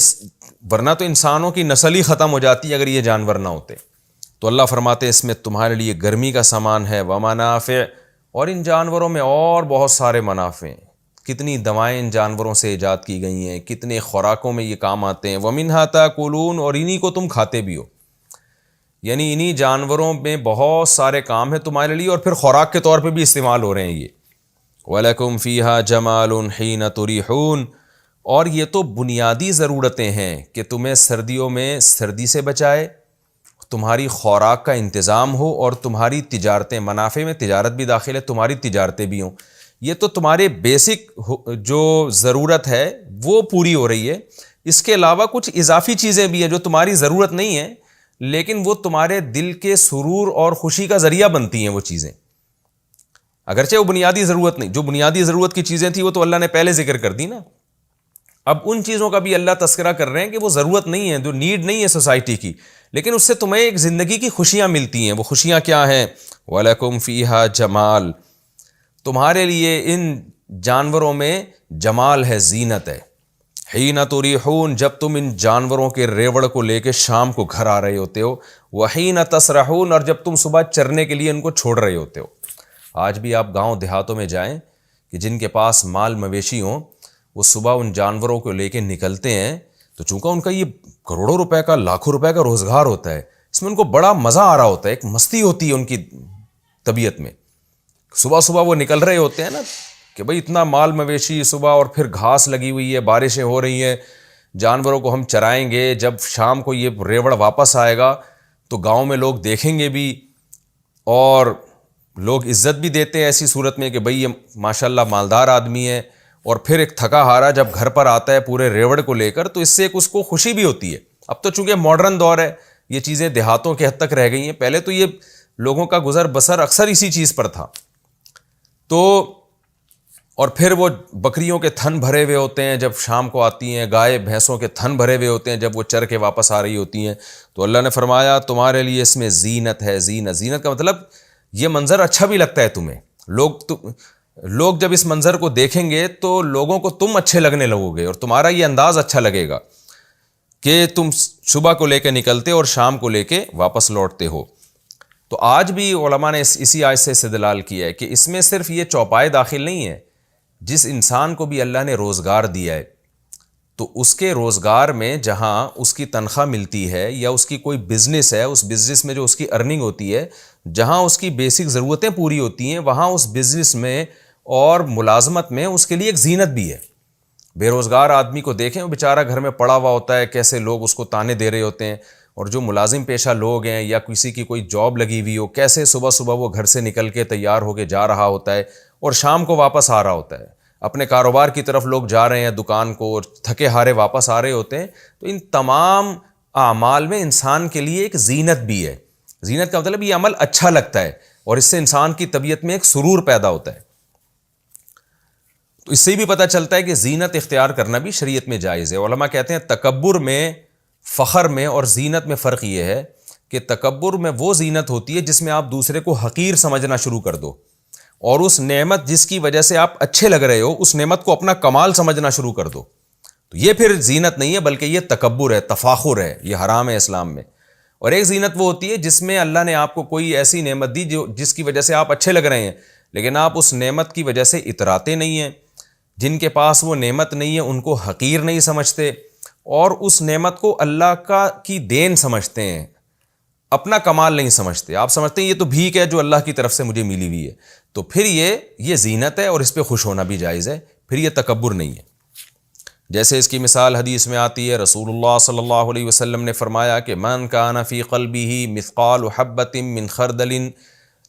ورنہ تو انسانوں کی نسل ہی ختم ہو جاتی اگر یہ جانور نہ ہوتے. تو اللہ فرماتے اس میں تمہارے لیے گرمی کا سامان ہے. ومنافع, اور ان جانوروں میں اور بہت سارے منافع ہیں. کتنی دوائیں ان جانوروں سے ایجاد کی گئی ہیں, کتنے خوراکوں میں یہ کام آتے ہیں. وَمِنْهَا تَأْكُلُونَ, اور انہی کو تم کھاتے بھی ہو. یعنی انہی جانوروں میں بہت سارے کام ہیں تمہارے لیے, اور پھر خوراک کے طور پہ بھی استعمال ہو رہے ہیں یہ. وَلَكُمْ فِيهَا جَمَالٌ حِينَ تُرِيحُونَ, اور یہ تو بنیادی ضرورتیں ہیں کہ تمہیں سردیوں میں سردی سے بچائے, تمہاری خوراک کا انتظام ہو, اور تمہاری تجارتیں, منافع میں تجارت بھی داخل ہے, تمہاری تجارتیں بھی ہوں. یہ تو تمہارے بیسک جو ضرورت ہے وہ پوری ہو رہی ہے. اس کے علاوہ کچھ اضافی چیزیں بھی ہیں جو تمہاری ضرورت نہیں ہیں, لیکن وہ تمہارے دل کے سرور اور خوشی کا ذریعہ بنتی ہیں وہ چیزیں, اگرچہ وہ بنیادی ضرورت نہیں. جو بنیادی ضرورت کی چیزیں تھیں وہ تو اللہ نے پہلے ذکر کر دی نا. اب ان چیزوں کا بھی اللہ تذکرہ کر رہے ہیں کہ وہ ضرورت نہیں ہے, جو نیڈ نہیں ہے سوسائٹی کی, لیکن اس سے تمہیں ایک زندگی کی خوشیاں ملتی ہیں. وہ خوشیاں کیا ہیں؟ وَلَكُمْ فِيهَا جَمَال, تمہارے لیے ان جانوروں میں جمال ہے, زینت ہے. حِينَ تُرِيحُونَ, جب تم ان جانوروں کے ریوڑ کو لے کے شام کو گھر آ رہے ہوتے ہو. وَحِينَ تَسْرَحُونَ, اور جب تم صبح چرنے کے لیے ان کو چھوڑ رہے ہوتے ہو. آج بھی آپ گاؤں دیہاتوں میں جائیں کہ جن کے پاس مال مویشی ہوں, وہ صبح ان جانوروں کو لے کے نکلتے ہیں, تو چونکہ ان کا یہ کروڑوں روپے کا, لاکھوں روپے کا روزگار ہوتا ہے, اس میں ان کو بڑا مزہ آ رہا ہوتا ہے, ایک مستی ہوتی ہے ان کی طبیعت میں. صبح صبح وہ نکل رہے ہوتے ہیں نا کہ بھئی اتنا مال مویشی صبح, اور پھر گھاس لگی ہوئی ہے, بارشیں ہو رہی ہیں, جانوروں کو ہم چرائیں گے, جب شام کو یہ ریوڑ واپس آئے گا تو گاؤں میں لوگ دیکھیں گے بھی, اور لوگ عزت بھی دیتے ہیں ایسی صورت میں کہ بھئی یہ ماشاءاللہ مالدار آدمی ہے. اور پھر ایک تھکا ہارا جب گھر پر آتا ہے پورے ریوڑ کو لے کر, تو اس سے ایک اس کو خوشی بھی ہوتی ہے. اب تو چونکہ ماڈرن دور ہے, یہ چیزیں دیہاتوں کے حد تک رہ گئی ہیں, پہلے تو یہ لوگوں کا گزر بسر اکثر اسی چیز پر تھا. تو اور پھر وہ بکریوں کے تھن بھرے ہوئے ہوتے ہیں جب شام کو آتی ہیں, گائے بھینسوں کے تھن بھرے ہوئے ہوتے ہیں جب وہ چر کے واپس آ رہی ہوتی ہیں. تو اللہ نے فرمایا تمہارے لیے اس میں زینت ہے. زینت کا مطلب یہ منظر اچھا بھی لگتا ہے تمہیں. لوگ جب اس منظر کو دیکھیں گے تو لوگوں کو تم اچھے لگنے لگو گے, اور تمہارا یہ انداز اچھا لگے گا کہ تم صبح کو لے کے نکلتے اور شام کو لے کے واپس لوٹتے ہو. تو آج بھی علماء نے اسی آیت سے استدلال کیا ہے کہ اس میں صرف یہ چوپائے داخل نہیں ہے. جس انسان کو بھی اللہ نے روزگار دیا ہے, تو اس کے روزگار میں جہاں اس کی تنخواہ ملتی ہے, یا اس کی کوئی بزنس ہے, اس بزنس میں جو اس کی ارننگ ہوتی ہے, جہاں اس کی بیسک ضرورتیں پوری ہوتی ہیں, وہاں اس بزنس میں اور ملازمت میں اس کے لیے ایک زینت بھی ہے. بے روزگار آدمی کو دیکھیں, وہ بیچارہ گھر میں پڑا ہوا ہوتا ہے, کیسے لوگ اس کو تانے دے رہے ہوتے ہیں. اور جو ملازم پیشہ لوگ ہیں, یا کسی کی کوئی جاب لگی ہوئی ہو, کیسے صبح صبح وہ گھر سے نکل کے تیار ہو کے جا رہا ہوتا ہے, اور شام کو واپس آ رہا ہوتا ہے. اپنے کاروبار کی طرف لوگ جا رہے ہیں دکان کو, اور تھکے ہارے واپس آ رہے ہوتے ہیں. تو ان تمام اعمال میں انسان کے لیے ایک زینت بھی ہے. زینت کا مطلب یہ عمل اچھا لگتا ہے اور اس سے انسان کی طبیعت میں ایک سرور پیدا ہوتا ہے. تو اس سے بھی پتہ چلتا ہے کہ زینت اختیار کرنا بھی شریعت میں جائز ہے. علماء کہتے ہیں تکبر میں، فخر میں اور زینت میں فرق یہ ہے کہ تکبر میں وہ زینت ہوتی ہے جس میں آپ دوسرے کو حقیر سمجھنا شروع کر دو، اور اس نعمت جس کی وجہ سے آپ اچھے لگ رہے ہو اس نعمت کو اپنا کمال سمجھنا شروع کر دو. تو یہ پھر زینت نہیں ہے بلکہ یہ تکبر ہے، تفاخر ہے، یہ حرام ہے اسلام میں. اور ایک زینت وہ ہوتی ہے جس میں اللہ نے آپ کو کوئی ایسی نعمت دی جس کی وجہ سے آپ اچھے لگ رہے ہیں، لیکن آپ اس نعمت کی وجہ سے اتراتے نہیں ہیں. جن کے پاس وہ نعمت نہیں ہے ان کو حقیر نہیں سمجھتے اور اس نعمت کو اللہ کی دین سمجھتے ہیں، اپنا کمال نہیں سمجھتے. آپ سمجھتے ہیں یہ تو بھیک ہے جو اللہ کی طرف سے مجھے ملی ہوئی ہے. تو پھر یہ زینت ہے اور اس پہ خوش ہونا بھی جائز ہے، پھر یہ تکبر نہیں ہے. جیسے اس کی مثال حدیث میں آتی ہے، رسول اللہ صلی اللہ علیہ وسلم نے فرمایا کہ من کان فی قلبہ مثقال حبۃ من خردل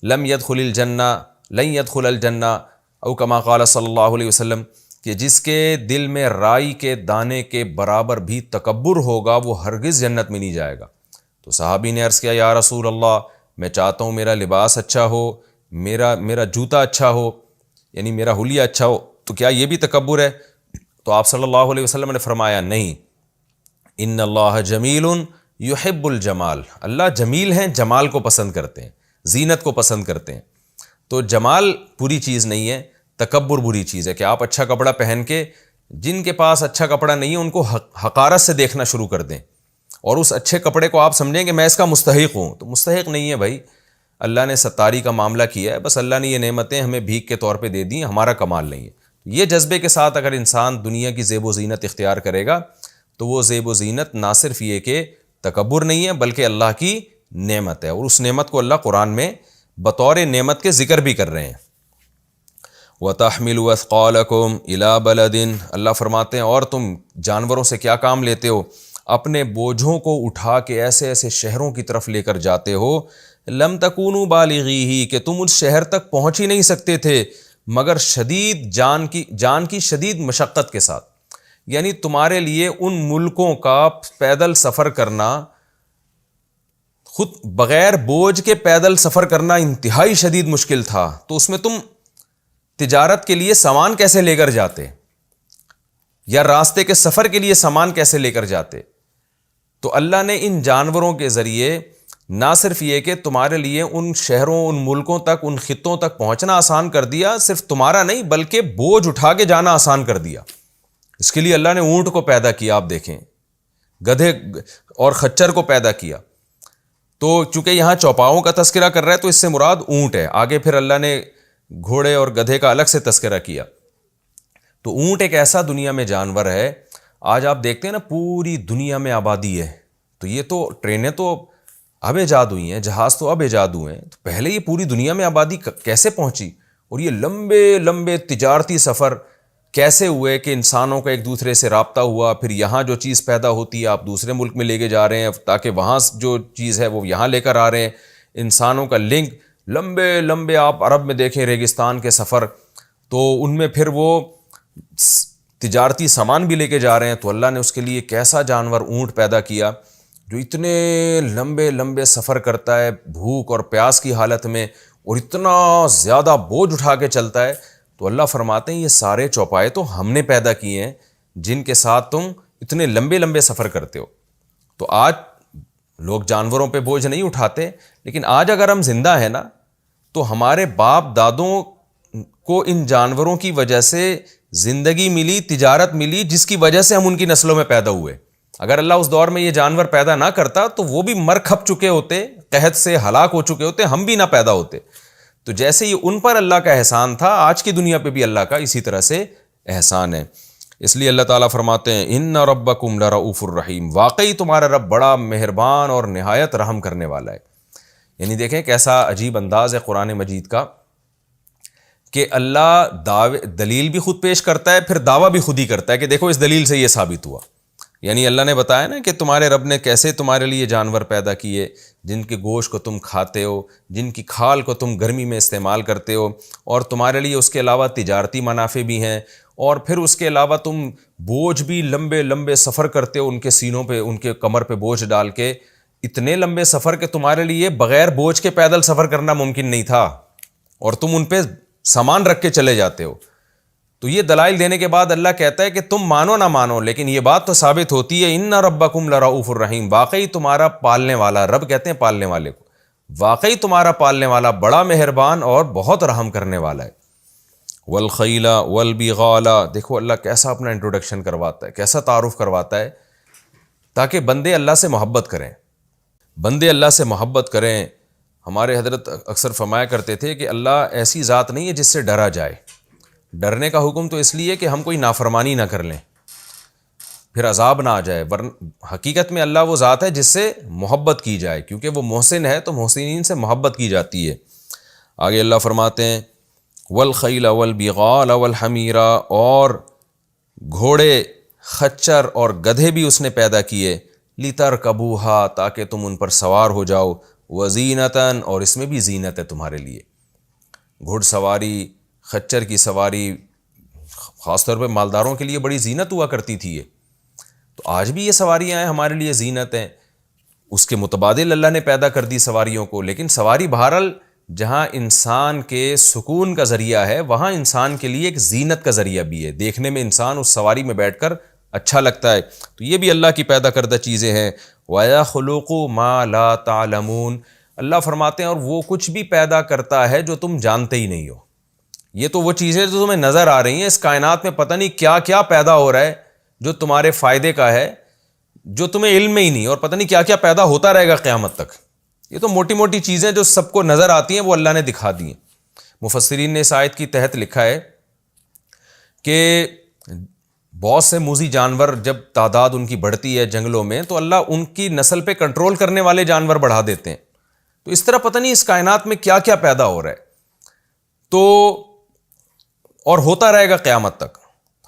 لم يدخل الجنہ لن يدخل الجنہ، او کما قال صلی اللہ علیہ وسلم، کہ جس کے دل میں رائی کے دانے کے برابر بھی تکبر ہوگا وہ ہرگز جنت میں نہیں جائے گا. تو صحابی نے عرض کیا، یا رسول اللہ میں چاہتا ہوں میرا لباس اچھا ہو، میرا جوتا اچھا ہو، یعنی میرا حلیہ اچھا ہو، تو کیا یہ بھی تکبر ہے؟ تو آپ صلی اللہ علیہ وسلم نے فرمایا نہیں، ان اللہ جمیل یحب الجمال، اللہ جمیل ہیں، جمال کو پسند کرتے ہیں، زینت کو پسند کرتے ہیں. تو جمال بری چیز نہیں ہے، تکبر بری چیز ہے کہ آپ اچھا کپڑا پہن کے جن کے پاس اچھا کپڑا نہیں ہے ان کو حقارت سے دیکھنا شروع کر دیں، اور اس اچھے کپڑے کو آپ سمجھیں کہ میں اس کا مستحق ہوں. تو مستحق نہیں ہے بھائی، اللہ نے ستاری کا معاملہ کیا ہے، بس اللہ نے یہ نعمتیں ہمیں بھیک کے طور پہ دے دی، ہمارا کمال نہیں ہے. یہ جذبے کے ساتھ اگر انسان دنیا کی زیب و زینت اختیار کرے گا تو وہ زیب و زینت نہ صرف یہ کہ تکبر نہیں ہے بلکہ اللہ کی نعمت ہے، اور اس نعمت کو اللہ قرآن میں بطور نعمت کے ذکر بھی کر رہے ہیں. وَتَحْمِلُ أَثْقَالَكُمْ إِلَىٰ بَلَدٍ، اللہ فرماتے ہیں اور تم جانوروں سے کیا کام لیتے ہو، اپنے بوجھوں کو اٹھا کے ایسے ایسے شہروں کی طرف لے کر جاتے ہو، لم تکونوا بالغیہ، کہ تم اس شہر تک پہنچ ہی نہیں سکتے تھے مگر شدید جان کی شدید مشقت کے ساتھ. یعنی تمہارے لیے ان ملکوں کا پیدل سفر کرنا، خود بغیر بوجھ کے پیدل سفر کرنا انتہائی شدید مشکل تھا، تو اس میں تم تجارت کے لیے سامان کیسے لے کر جاتے، یا راستے کے سفر کے لیے سامان کیسے لے کر جاتے. تو اللہ نے ان جانوروں کے ذریعے نہ صرف یہ کہ تمہارے لیے ان شہروں، ان ملکوں تک، ان خطوں تک پہنچنا آسان کر دیا، صرف تمہارا نہیں بلکہ بوجھ اٹھا کے جانا آسان کر دیا. اس کے لیے اللہ نے اونٹ کو پیدا کیا، آپ دیکھیں گدھے اور خچر کو پیدا کیا. تو چونکہ یہاں چوپاؤں کا تذکرہ کر رہا ہے تو اس سے مراد اونٹ ہے، آگے پھر اللہ نے گھوڑے اور گدھے کا الگ سے تذکرہ کیا. تو اونٹ ایک ایسا دنیا میں جانور ہے، آج آپ دیکھتے ہیں نا پوری دنیا میں آبادی ہے، تو یہ تو ٹرینیں تو اب ایجاد ہوئی ہیں، جہاز تو اب ایجاد ہوئے ہیں، تو پہلے یہ پوری دنیا میں آبادی کیسے پہنچی، اور یہ لمبے لمبے تجارتی سفر کیسے ہوئے کہ انسانوں کا ایک دوسرے سے رابطہ ہوا، پھر یہاں جو چیز پیدا ہوتی ہے آپ دوسرے ملک میں لے کے جا رہے ہیں تاکہ وہاں جو چیز ہے وہ یہاں لے کر آ رہے ہیں. انسانوں کا لنک لمبے لمبے، آپ عرب میں دیکھیں ریگستان کے سفر، تو ان میں پھر وہ تجارتی سامان بھی لے کے جا رہے ہیں. تو اللہ نے اس کے لیے کیسا جانور اونٹ پیدا کیا جو اتنے لمبے لمبے سفر کرتا ہے بھوک اور پیاس کی حالت میں، اور اتنا زیادہ بوجھ اٹھا کے چلتا ہے. تو اللہ فرماتے ہیں یہ سارے چوپائے تو ہم نے پیدا کیے ہیں جن کے ساتھ تم اتنے لمبے لمبے سفر کرتے ہو. تو آج لوگ جانوروں پہ بوجھ نہیں اٹھاتے، لیکن آج اگر ہم زندہ ہیں نا تو ہمارے باپ دادوں کو ان جانوروں کی وجہ سے زندگی ملی، تجارت ملی، جس کی وجہ سے ہم ان کی نسلوں میں پیدا ہوئے. اگر اللہ اس دور میں یہ جانور پیدا نہ کرتا تو وہ بھی مر کھپ چکے ہوتے، قحط سے ہلاک ہو چکے ہوتے، ہم بھی نہ پیدا ہوتے. تو جیسے یہ ان پر اللہ کا احسان تھا، آج کی دنیا پہ بھی اللہ کا اسی طرح سے احسان ہے. اس لیے اللہ تعالیٰ فرماتے ہیں ان ربکم لرؤوف الرحیم، واقعی تمہارا رب بڑا مہربان اور نہایت رحم کرنے والا ہے. یعنی دیکھیں کیسا عجیب انداز ہے قرآن مجید کا کہ اللہ دلیل بھی خود پیش کرتا ہے، پھر دعویٰ بھی خود ہی کرتا ہے کہ دیکھو اس دلیل سے یہ ثابت ہوا. یعنی اللہ نے بتایا نا کہ تمہارے رب نے کیسے تمہارے لیے جانور پیدا کیے جن کے گوشت کو تم کھاتے ہو، جن کی کھال کو تم گرمی میں استعمال کرتے ہو، اور تمہارے لیے اس کے علاوہ تجارتی منافع بھی ہیں، اور پھر اس کے علاوہ تم بوجھ بھی لمبے لمبے سفر کرتے ہو ان کے سینوں پہ، ان کے کمر پہ بوجھ ڈال کے. اتنے لمبے سفر کہ تمہارے لیے بغیر بوجھ کے پیدل سفر کرنا ممکن نہیں تھا، اور تم ان پہ سامان رکھ کے چلے جاتے ہو. تو یہ دلائل دینے کے بعد اللہ کہتا ہے کہ تم مانو نہ مانو، لیکن یہ بات تو ثابت ہوتی ہے ان ربکم لرؤوف الرحیم، واقعی تمہارا پالنے والا، رب کہتے ہیں پالنے والے کو، واقعی تمہارا پالنے والا بڑا مہربان اور بہت رحم کرنے والا ہے. والخیل والبغال، دیکھو اللہ کیسا اپنا انٹروڈکشن کرواتا ہے، کیسا تعارف کرواتا ہے، تاکہ بندے اللہ سے محبت کریں، بندے اللہ سے محبت کریں. ہمارے حضرت اکثر فرمایا کرتے تھے کہ اللہ ایسی ذات نہیں ہے جس سے ڈرا جائے. ڈرنے کا حکم تو اس لیے کہ ہم کوئی نافرمانی نہ کر لیں، پھر عذاب نہ آ جائے. حقیقت میں اللہ وہ ذات ہے جس سے محبت کی جائے، کیونکہ وہ محسن ہے تو محسنین سے محبت کی جاتی ہے. آگے اللہ فرماتے ہیں والخیل والبغال والحمیر، اور گھوڑے، خچر اور گدھے بھی اس نے پیدا کیے، لترکبوہا، تاکہ تم ان پر سوار ہو جاؤ، وزینتاً، اور اس میں بھی زینت ہے تمہارے لیے. گھڑ سواری، خچر کی سواری خاص طور پہ مالداروں کے لیے بڑی زینت ہوا کرتی تھی یہ. تو آج بھی یہ سواریاں ہیں ہمارے لیے زینت ہیں، اس کے متبادل اللہ نے پیدا کر دی سواریوں کو. لیکن سواری بہرحال جہاں انسان کے سکون کا ذریعہ ہے، وہاں انسان کے لیے ایک زینت کا ذریعہ بھی ہے، دیکھنے میں انسان اس سواری میں بیٹھ کر اچھا لگتا ہے. تو یہ بھی اللہ کی پیدا کردہ چیزیں ہیں. وَيَخْلُقُ مَا لَا تَعْلَمُونَ، اللہ فرماتے ہیں اور وہ کچھ بھی پیدا کرتا ہے جو تم جانتے ہی نہیں ہو. یہ تو وہ چیزیں جو تمہیں نظر آ رہی ہیں، اس کائنات میں پتہ نہیں کیا کیا پیدا ہو رہا ہے جو تمہارے فائدے کا ہے، جو تمہیں علم میں ہی نہیں، اور پتہ نہیں کیا کیا پیدا ہوتا رہے گا قیامت تک. یہ تو موٹی موٹی چیزیں جو سب کو نظر آتی ہیں وہ اللہ نے دکھا دی ہیں. مفسرین نے اس آیت کی تحت لکھا ہے کہ بہت سے موذی جانور جب تعداد ان کی بڑھتی ہے جنگلوں میں، تو اللہ ان کی نسل پہ کنٹرول کرنے والے جانور بڑھا دیتے ہیں. تو اس طرح پتہ نہیں اس کائنات میں کیا کیا پیدا ہو رہا ہے، تو اور ہوتا رہے گا قیامت تک.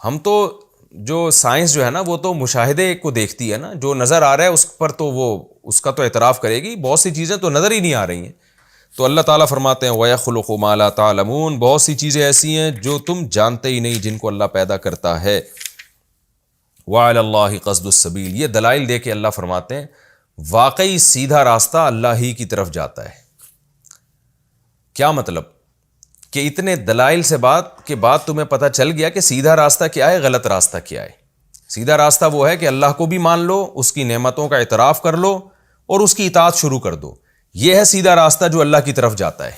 ہم تو جو سائنس جو ہے نا وہ تو مشاہدے کو دیکھتی ہے نا، جو نظر آ رہا ہے اس پر تو وہ اس کا تو اعتراف کرے گی، بہت سی چیزیں تو نظر ہی نہیں آ رہی ہیں. تو اللہ تعالیٰ فرماتے ہیں وَيَخْلُقُ مَا لَا تَعْلَمُونَ، بہت سی چیزیں ایسی ہیں جو تم جانتے ہی نہیں، جن کو اللہ پیدا کرتا ہے. وَعَلَى اللَّهِ قَصْدُ السَّبِيلِ، یہ دلائل دے کے اللہ فرماتے ہیں واقعی سیدھا راستہ اللہ ہی کی طرف جاتا ہے. کیا مطلب کہ اتنے دلائل سے بات کے بعد تمہیں پتہ چل گیا کہ سیدھا راستہ کیا ہے، غلط راستہ کیا ہے. سیدھا راستہ وہ ہے کہ اللہ کو بھی مان لو، اس کی نعمتوں کا اعتراف کر لو اور اس کی اطاعت شروع کر دو. یہ ہے سیدھا راستہ جو اللہ کی طرف جاتا ہے.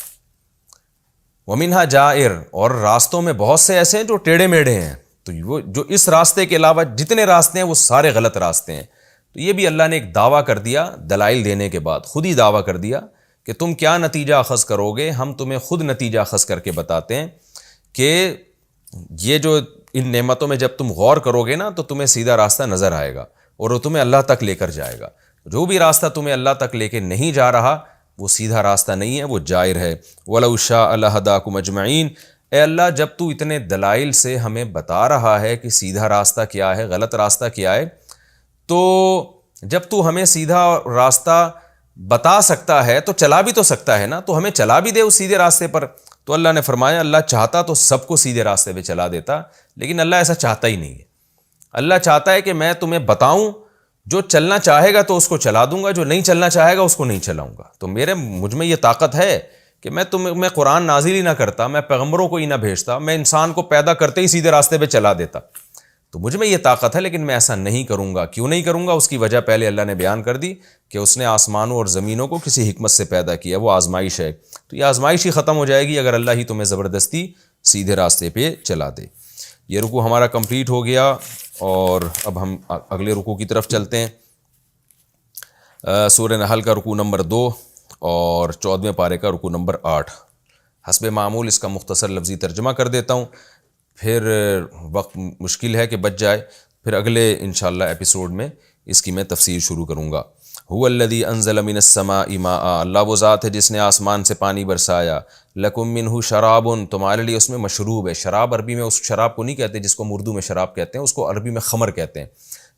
وَمِنْهَا جَائِرٌ، اور راستوں میں بہت سے ایسے ہیں جو ٹیڑھے میڑھے ہیں. تو وہ جو اس راستے کے علاوہ جتنے راستے ہیں وہ سارے غلط راستے ہیں. تو یہ بھی اللہ نے ایک دعویٰ کر دیا دلائل دینے کے بعد، خود ہی دعویٰ کر دیا کہ تم کیا نتیجہ اخذ کرو گے. ہم تمہیں خود نتیجہ اخذ کر کے بتاتے ہیں کہ یہ جو ان نعمتوں میں جب تم غور کرو گے نا تو تمہیں سیدھا راستہ نظر آئے گا اور وہ تمہیں اللہ تک لے کر جائے گا. جو بھی راستہ تمہیں اللہ تک لے کے نہیں جا رہا وہ سیدھا راستہ نہیں ہے، وہ جائر ہے. وَلَوْ شَاءَ لَهَدَاكُمْ أَجْمَعِينَ، اے اللہ جب تو اتنے دلائل سے ہمیں بتا رہا ہے کہ سیدھا راستہ کیا ہے، غلط راستہ کیا ہے، تو جب تو ہمیں سیدھا راستہ بتا سکتا ہے تو چلا بھی تو سکتا ہے نا، تو ہمیں چلا بھی دے اس سیدھے راستے پر. تو اللہ نے فرمایا اللہ چاہتا تو سب کو سیدھے راستے پہ چلا دیتا، لیکن اللہ ایسا چاہتا ہی نہیں ہے. اللہ چاہتا ہے کہ میں تمہیں بتاؤں، جو چلنا چاہے گا تو اس کو چلا دوں گا، جو نہیں چلنا چاہے گا اس کو نہیں چلاؤں گا. تو مجھ میں یہ طاقت ہے کہ میں قرآن نازل ہی نہ کرتا، میں پیغمبروں کو ہی نہ بھیجتا، میں انسان کو پیدا کرتے ہی سیدھے راستے پہ چلا دیتا. تو مجھ میں یہ طاقت ہے، لیکن میں ایسا نہیں کروں گا. کیوں نہیں کروں گا؟ اس کی وجہ پہلے اللہ نے بیان کر دی کہ اس نے آسمانوں اور زمینوں کو کسی حکمت سے پیدا کیا، وہ آزمائش ہے. تو یہ آزمائش ہی ختم ہو جائے گی اگر اللہ ہی تمہیں زبردستی سیدھے راستے پہ چلا دے. یہ رکوع ہمارا کمپلیٹ ہو گیا اور اب ہم اگلے رکوع کی طرف چلتے ہیں. سورہ نحل کا رکوع نمبر 2 اور 14ویں پارے کا رکوع نمبر 8. حسب معمول اس کا مختصر لفظی ترجمہ کر دیتا ہوں، پھر وقت مشکل ہے کہ بچ جائے، پھر اگلے انشاءاللہ ایپیسوڈ میں اس کی میں تفسیر شروع کروں گا. هو الذی انزل من السماء ماء، اللہ وہ ذات ہے جس نے آسمان سے پانی برسایا. لکم منہ شراب، تمہارے لیے اس میں مشروب ہے. شراب عربی میں اس شراب کو نہیں کہتے جس کو اردو میں شراب کہتے ہیں، اس کو عربی میں خمر کہتے ہیں.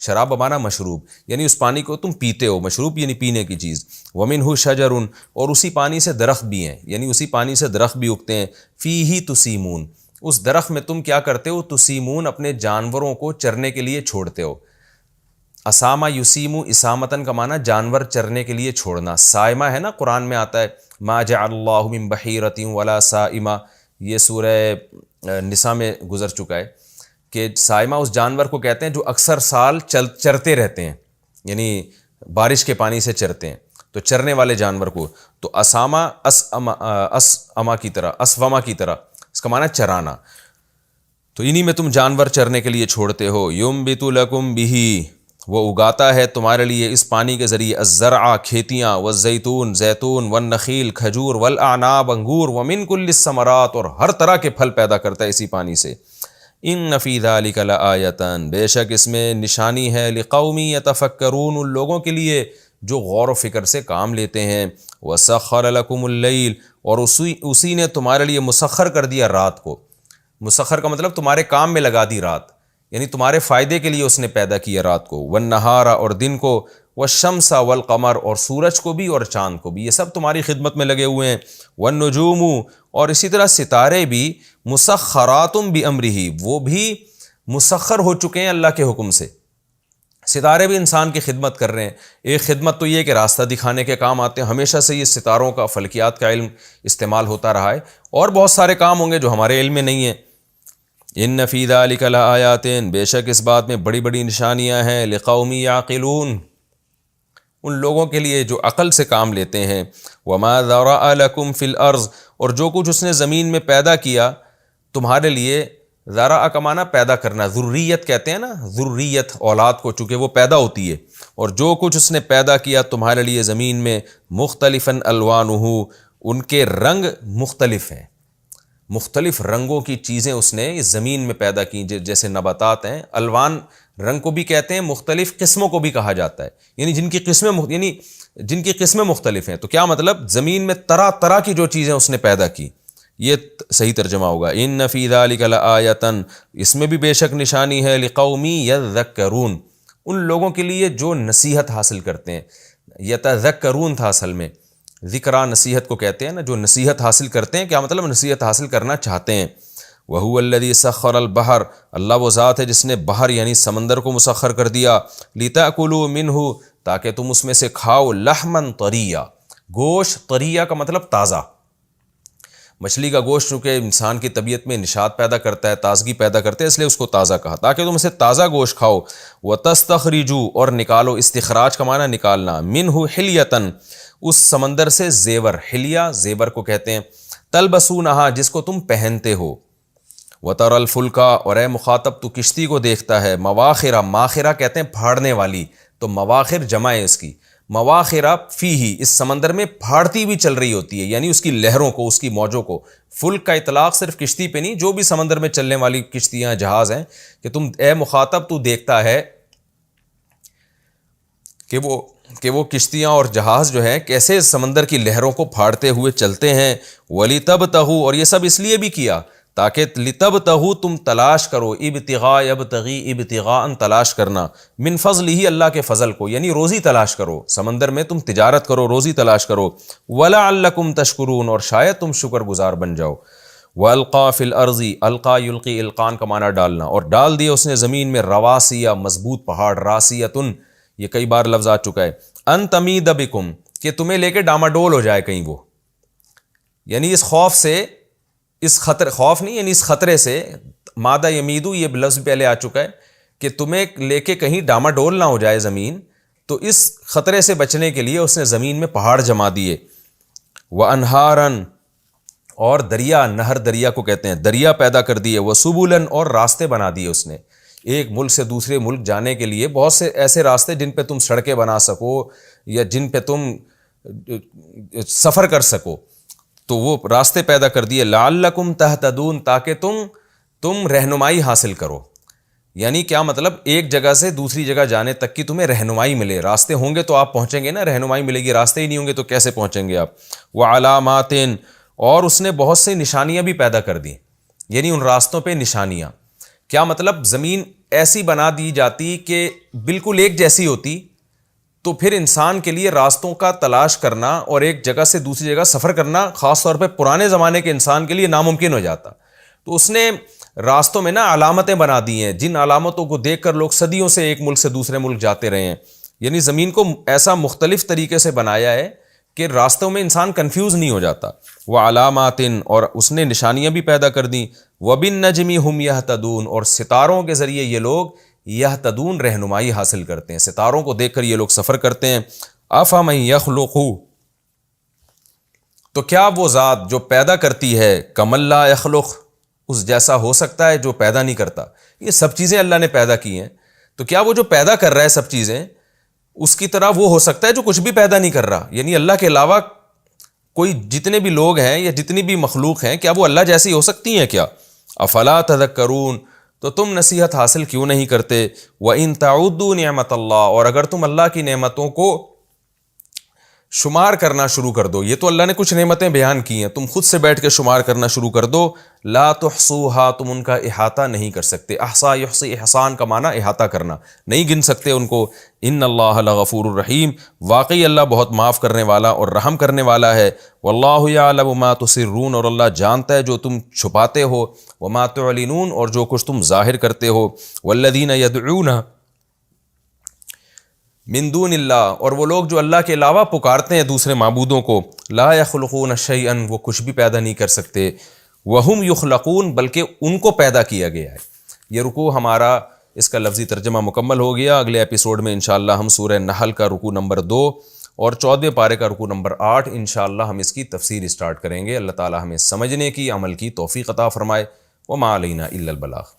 شراب بمانا مشروب، یعنی اس پانی کو تم پیتے ہو. مشروب یعنی پینے کی چیز. ومنہ شجر، اور اسی پانی سے درخت بھی ہیں، یعنی اسی پانی سے درخت بھی اگتے ہیں. فیہ تسیمون، اس درخت میں تم کیا کرتے ہو؟ تسیمون، اپنے جانوروں کو چرنے کے لیے چھوڑتے ہو. اسامہ یسیمو، اسامتن کا معنی جانور چرنے کے لیے چھوڑنا. سائمہ ہے نا، قرآن میں آتا ہے ما جعل اللہ من بحیرۃ ولا سائمہ، یہ سورہ نساء میں گزر چکا ہے کہ سائمہ اس جانور کو کہتے ہیں جو اکثر سال چرتے رہتے ہیں، یعنی بارش کے پانی سے چرتے ہیں، تو چرنے والے جانور کو. تو اسامہ اسوما کی طرح اس کا معنی چرانا. تو انہی میں تم جانور چرنے کے لیے چھوڑتے ہو. یمبت لکم بہ، وہ اگاتا ہے تمہارے لیے اس پانی کے ذریعے، الزرع کھیتیاں، والزیتون زیتون، والنخیل کھجور، والاعناب انگور، ومن کل الثمرات، اور ہر طرح کے پھل پیدا کرتا ہے اسی پانی سے. ان فی ذلک لآیۃ، بے شک اس میں نشانی ہے، لقوم یتفکرون، ان لوگوں کے لیے جو غور و فکر سے کام لیتے ہیں. وسخر لکم اللیل، اور اسی نے تمہارے لیے مسخر کر دیا رات کو. مسخر کا مطلب تمہارے کام میں لگا دی رات، یعنی تمہارے فائدے کے لیے اس نے پیدا کیا رات کو. والنہار، اور دن کو. والشمس والقمر، اور سورج کو بھی اور چاند کو بھی، یہ سب تمہاری خدمت میں لگے ہوئے ہیں. والنجوم، اور اسی طرح ستارے بھی. مسخرات بامرہ، وہ بھی مسخر ہو چکے ہیں اللہ کے حکم سے. ستارے بھی انسان کی خدمت کر رہے ہیں. ایک خدمت تو یہ کہ راستہ دکھانے کے کام آتے ہیں، ہمیشہ سے یہ ستاروں کا، فلکیات کا علم استعمال ہوتا رہا ہے، اور بہت سارے کام ہوں گے جو ہمارے علم میں نہیں ہیں. ان فی ذلک لآیات، بے شک اس بات میں بڑی بڑی نشانیاں ہیں، لقوم یعقلون، ان لوگوں کے لیے جو عقل سے کام لیتے ہیں. وما ذرأ لکم فی الارض، اور جو کچھ اس نے زمین میں پیدا کیا تمہارے لیے. ذرا کا معنی پیدا کرنا، ذریت کہتے ہیں نا، ذریت اولاد کو، چونکہ وہ پیدا ہوتی ہے. اور جو کچھ اس نے پیدا کیا تمہارے لیے زمین میں، مختلفاً الوانہ، ان کے رنگ مختلف ہیں. مختلف رنگوں کی چیزیں اس نے اس زمین میں پیدا کی، جیسے نباتات ہیں. الوان رنگ کو بھی کہتے ہیں، مختلف قسموں کو بھی کہا جاتا ہے، یعنی جن کی قسمیں مختلف ہیں. تو کیا مطلب، زمین میں طرح طرح کی جو چیزیں اس نے پیدا کی، یہ صحیح ترجمہ ہوگا. ان فی ذلک لآیۃ، اس میں بھی بے شک نشانی ہے، لقوم یذکرون، ان لوگوں کے لیے جو نصیحت حاصل کرتے ہیں. یتذکرون تھا اصل میں، ذکرہ نصیحت کو کہتے ہیں نا، جو نصیحت حاصل کرتے ہیں. کیا مطلب، نصیحت حاصل کرنا چاہتے ہیں. وَهُوَ الَّذِي سَخَّرَ الْبَحْرَ، اللہ وہ ذات ہے جس نے بحر یعنی سمندر کو مسخر کر دیا. لِتَأْكُلُوا مِنْهُ، تاکہ تم اس میں سے کھاؤ. لَحْمًا طَرِيًّا، گوشت. طریہ کا مطلب تازہ. مچھلی کا گوشت چونکہ انسان کی طبیعت میں نشاط پیدا کرتا ہے، تازگی پیدا کرتا ہے، اس لیے اس کو تازہ کہا، تاکہ تم اسے تازہ گوشت کھاؤ. وَتَسْتَخْرِجُوا، اور نکالو. استخراج کا معنی نکالنا. مِنْهُ حِلْيَةً، اس سمندر سے زیور. حلیہ زیور کو کہتے ہیں. تلبسونہا، جس کو تم پہنتے ہو. وَتَرَى الْفُلْكَ، اور اے مخاطب تو کشتی کو دیکھتا ہے. مواخرہ، ماخرہ کہتے ہیں پھاڑنے والی، تو مواخر جمع ہے اس کی. مواخرہ فیہ، اس سمندر میں پھاڑتی بھی چل رہی ہوتی ہے، یعنی اس کی لہروں کو، اس کی موجوں کو. فلک کا اطلاق صرف کشتی پہ نہیں، جو بھی سمندر میں چلنے والی کشتیاں، جہاز ہیں، کہ تم اے مخاطب تو دیکھتا ہے کہ وہ کشتیاں اور جہاز جو ہیں کیسے سمندر کی لہروں کو پھاڑتے ہوئے چلتے ہیں. وَلِتَبْتَغُوا، اور یہ سب اس لیے بھی کیا تاکہ لِتَبْتَغُوا، تم تلاش کرو. ابتغاء یبتغی، ابتغاءً تلاش کرنا. من فضلہ، اللہ کے فضل کو، یعنی روزی تلاش کرو. سمندر میں تم تجارت کرو، روزی تلاش کرو. وَلَعَلَّكُمْ تَشْكُرُونَ، اور شاید تم شکر گزار بن جاؤ. وَأَلْقَىٰ فِي الْأَرْضِ، القا یلقی، القان کا معنی ڈالنا. اور ڈال دیا اس نے زمین میں، رواسیہ مضبوط پہاڑ. راسیۃن، یہ کئی بار لفظ آ چکا ہے. ان تمید بکم، کہ تمہیں لے کے ڈاماڈول ہو جائے کہیں وہ، یعنی اس خوف سے، اس خطر، خوف نہیں یعنی اس خطرے سے. مادہ یمیدو، یہ لفظ پہلے آ چکا ہے کہ تمہیں لے کے کہیں ڈاماڈول نہ ہو جائے زمین، تو اس خطرے سے بچنے کے لیے اس نے زمین میں پہاڑ جما دیے. وَأَنْهَارًا، اور دریا. نہر دریا کو کہتے ہیں، دریا پیدا کر دیے. وَسُبُلًا، اور راستے بنا دیے اس نے. ایک ملک سے دوسرے ملک جانے کے لیے بہت سے ایسے راستے جن پہ تم سڑکیں بنا سکو، یا جن پہ تم سفر کر سکو، تو وہ راستے پیدا کر دیے. لعلکم تہتدون، تاکہ تم رہنمائی حاصل کرو. یعنی کیا مطلب، ایک جگہ سے دوسری جگہ جانے تک کی تمہیں رہنمائی ملے. راستے ہوں گے تو آپ پہنچیں گے نا، رہنمائی ملے گی. راستے ہی نہیں ہوں گے تو کیسے پہنچیں گے آپ. وعلامات، اور اس نے بہت سی نشانیاں بھی پیدا کر دی، یعنی ان راستوں پہ نشانیاں. کیا مطلب، زمین ایسی بنا دی جاتی کہ بالکل ایک جیسی ہوتی، تو پھر انسان کے لیے راستوں کا تلاش کرنا اور ایک جگہ سے دوسری جگہ سفر کرنا، خاص طور پہ پرانے زمانے کے انسان کے لیے ناممکن ہو جاتا. تو اس نے راستوں میں نا علامتیں بنا دی ہیں، جن علامتوں کو دیکھ کر لوگ صدیوں سے ایک ملک سے دوسرے ملک جاتے رہے ہیں. یعنی زمین کو ایسا مختلف طریقے سے بنایا ہے کہ راستوں میں انسان کنفیوز نہیں ہو جاتا. وعلاماتن، اور اس نے نشانیاں بھی پیدا کر دیں. وبالنجم هم یہتدون، اور ستاروں کے ذریعے یہ لوگ یہتدون رہنمائی حاصل کرتے ہیں، ستاروں کو دیکھ کر یہ لوگ سفر کرتے ہیں. افمن یخلق، تو کیا وہ ذات جو پیدا کرتی ہے، کمن لا یخلق، اس جیسا ہو سکتا ہے جو پیدا نہیں کرتا. یہ سب چیزیں اللہ نے پیدا کی ہیں، تو کیا وہ جو پیدا کر رہا ہے سب چیزیں اس کی طرح وہ ہو سکتا ہے جو کچھ بھی پیدا نہیں کر رہا؟ یعنی اللہ کے علاوہ کوئی جتنے بھی لوگ ہیں یا جتنی بھی مخلوق ہیں، کیا وہ اللہ جیسی ہو سکتی ہیں کیا؟ افلا تذکرون، تو تم نصیحت حاصل کیوں نہیں کرتے؟ وَإِن تَعُدُّوا نِعْمَتَ اللَّهِ، اور اگر تم اللہ کی نعمتوں کو شمار کرنا شروع کر دو. یہ تو اللہ نے کچھ نعمتیں بیان کی ہیں، تم خود سے بیٹھ کے شمار کرنا شروع کر دو. لا تحصوها، تم ان کا احاطہ نہیں کر سکتے. احصا یحصی، احسان کا معنی احاطہ کرنا، نہیں گن سکتے ان کو. ان اللہ لغفور الرحیم، واقعی اللہ بہت معاف کرنے والا اور رحم کرنے والا ہے. واللہ یعلم ما تسرون، اور اللہ جانتا ہے جو تم چھپاتے ہو. وما تعلنون، اور جو کچھ تم ظاہر کرتے ہو. والذین یدعون من دون اللہ، اور وہ لوگ جو اللہ کے علاوہ پکارتے ہیں دوسرے معبودوں کو. لا یخلقون شیئا، وہ کچھ بھی پیدا نہیں کر سکتے. وہم یخلقون، بلکہ ان کو پیدا کیا گیا ہے. یہ رکوع ہمارا اس کا لفظی ترجمہ مکمل ہو گیا. اگلے ایپیسوڈ میں انشاءاللہ ہم سورہ نحل کا رکوع نمبر 2 اور 14ویں پارے کا رکوع نمبر 8 انشاءاللہ ہم اس کی تفسیر اسٹارٹ کریں گے. اللہ تعالی ہمیں سمجھنے کی، عمل کی توفیق عطا فرمائے. وما علینا الا البلاغ.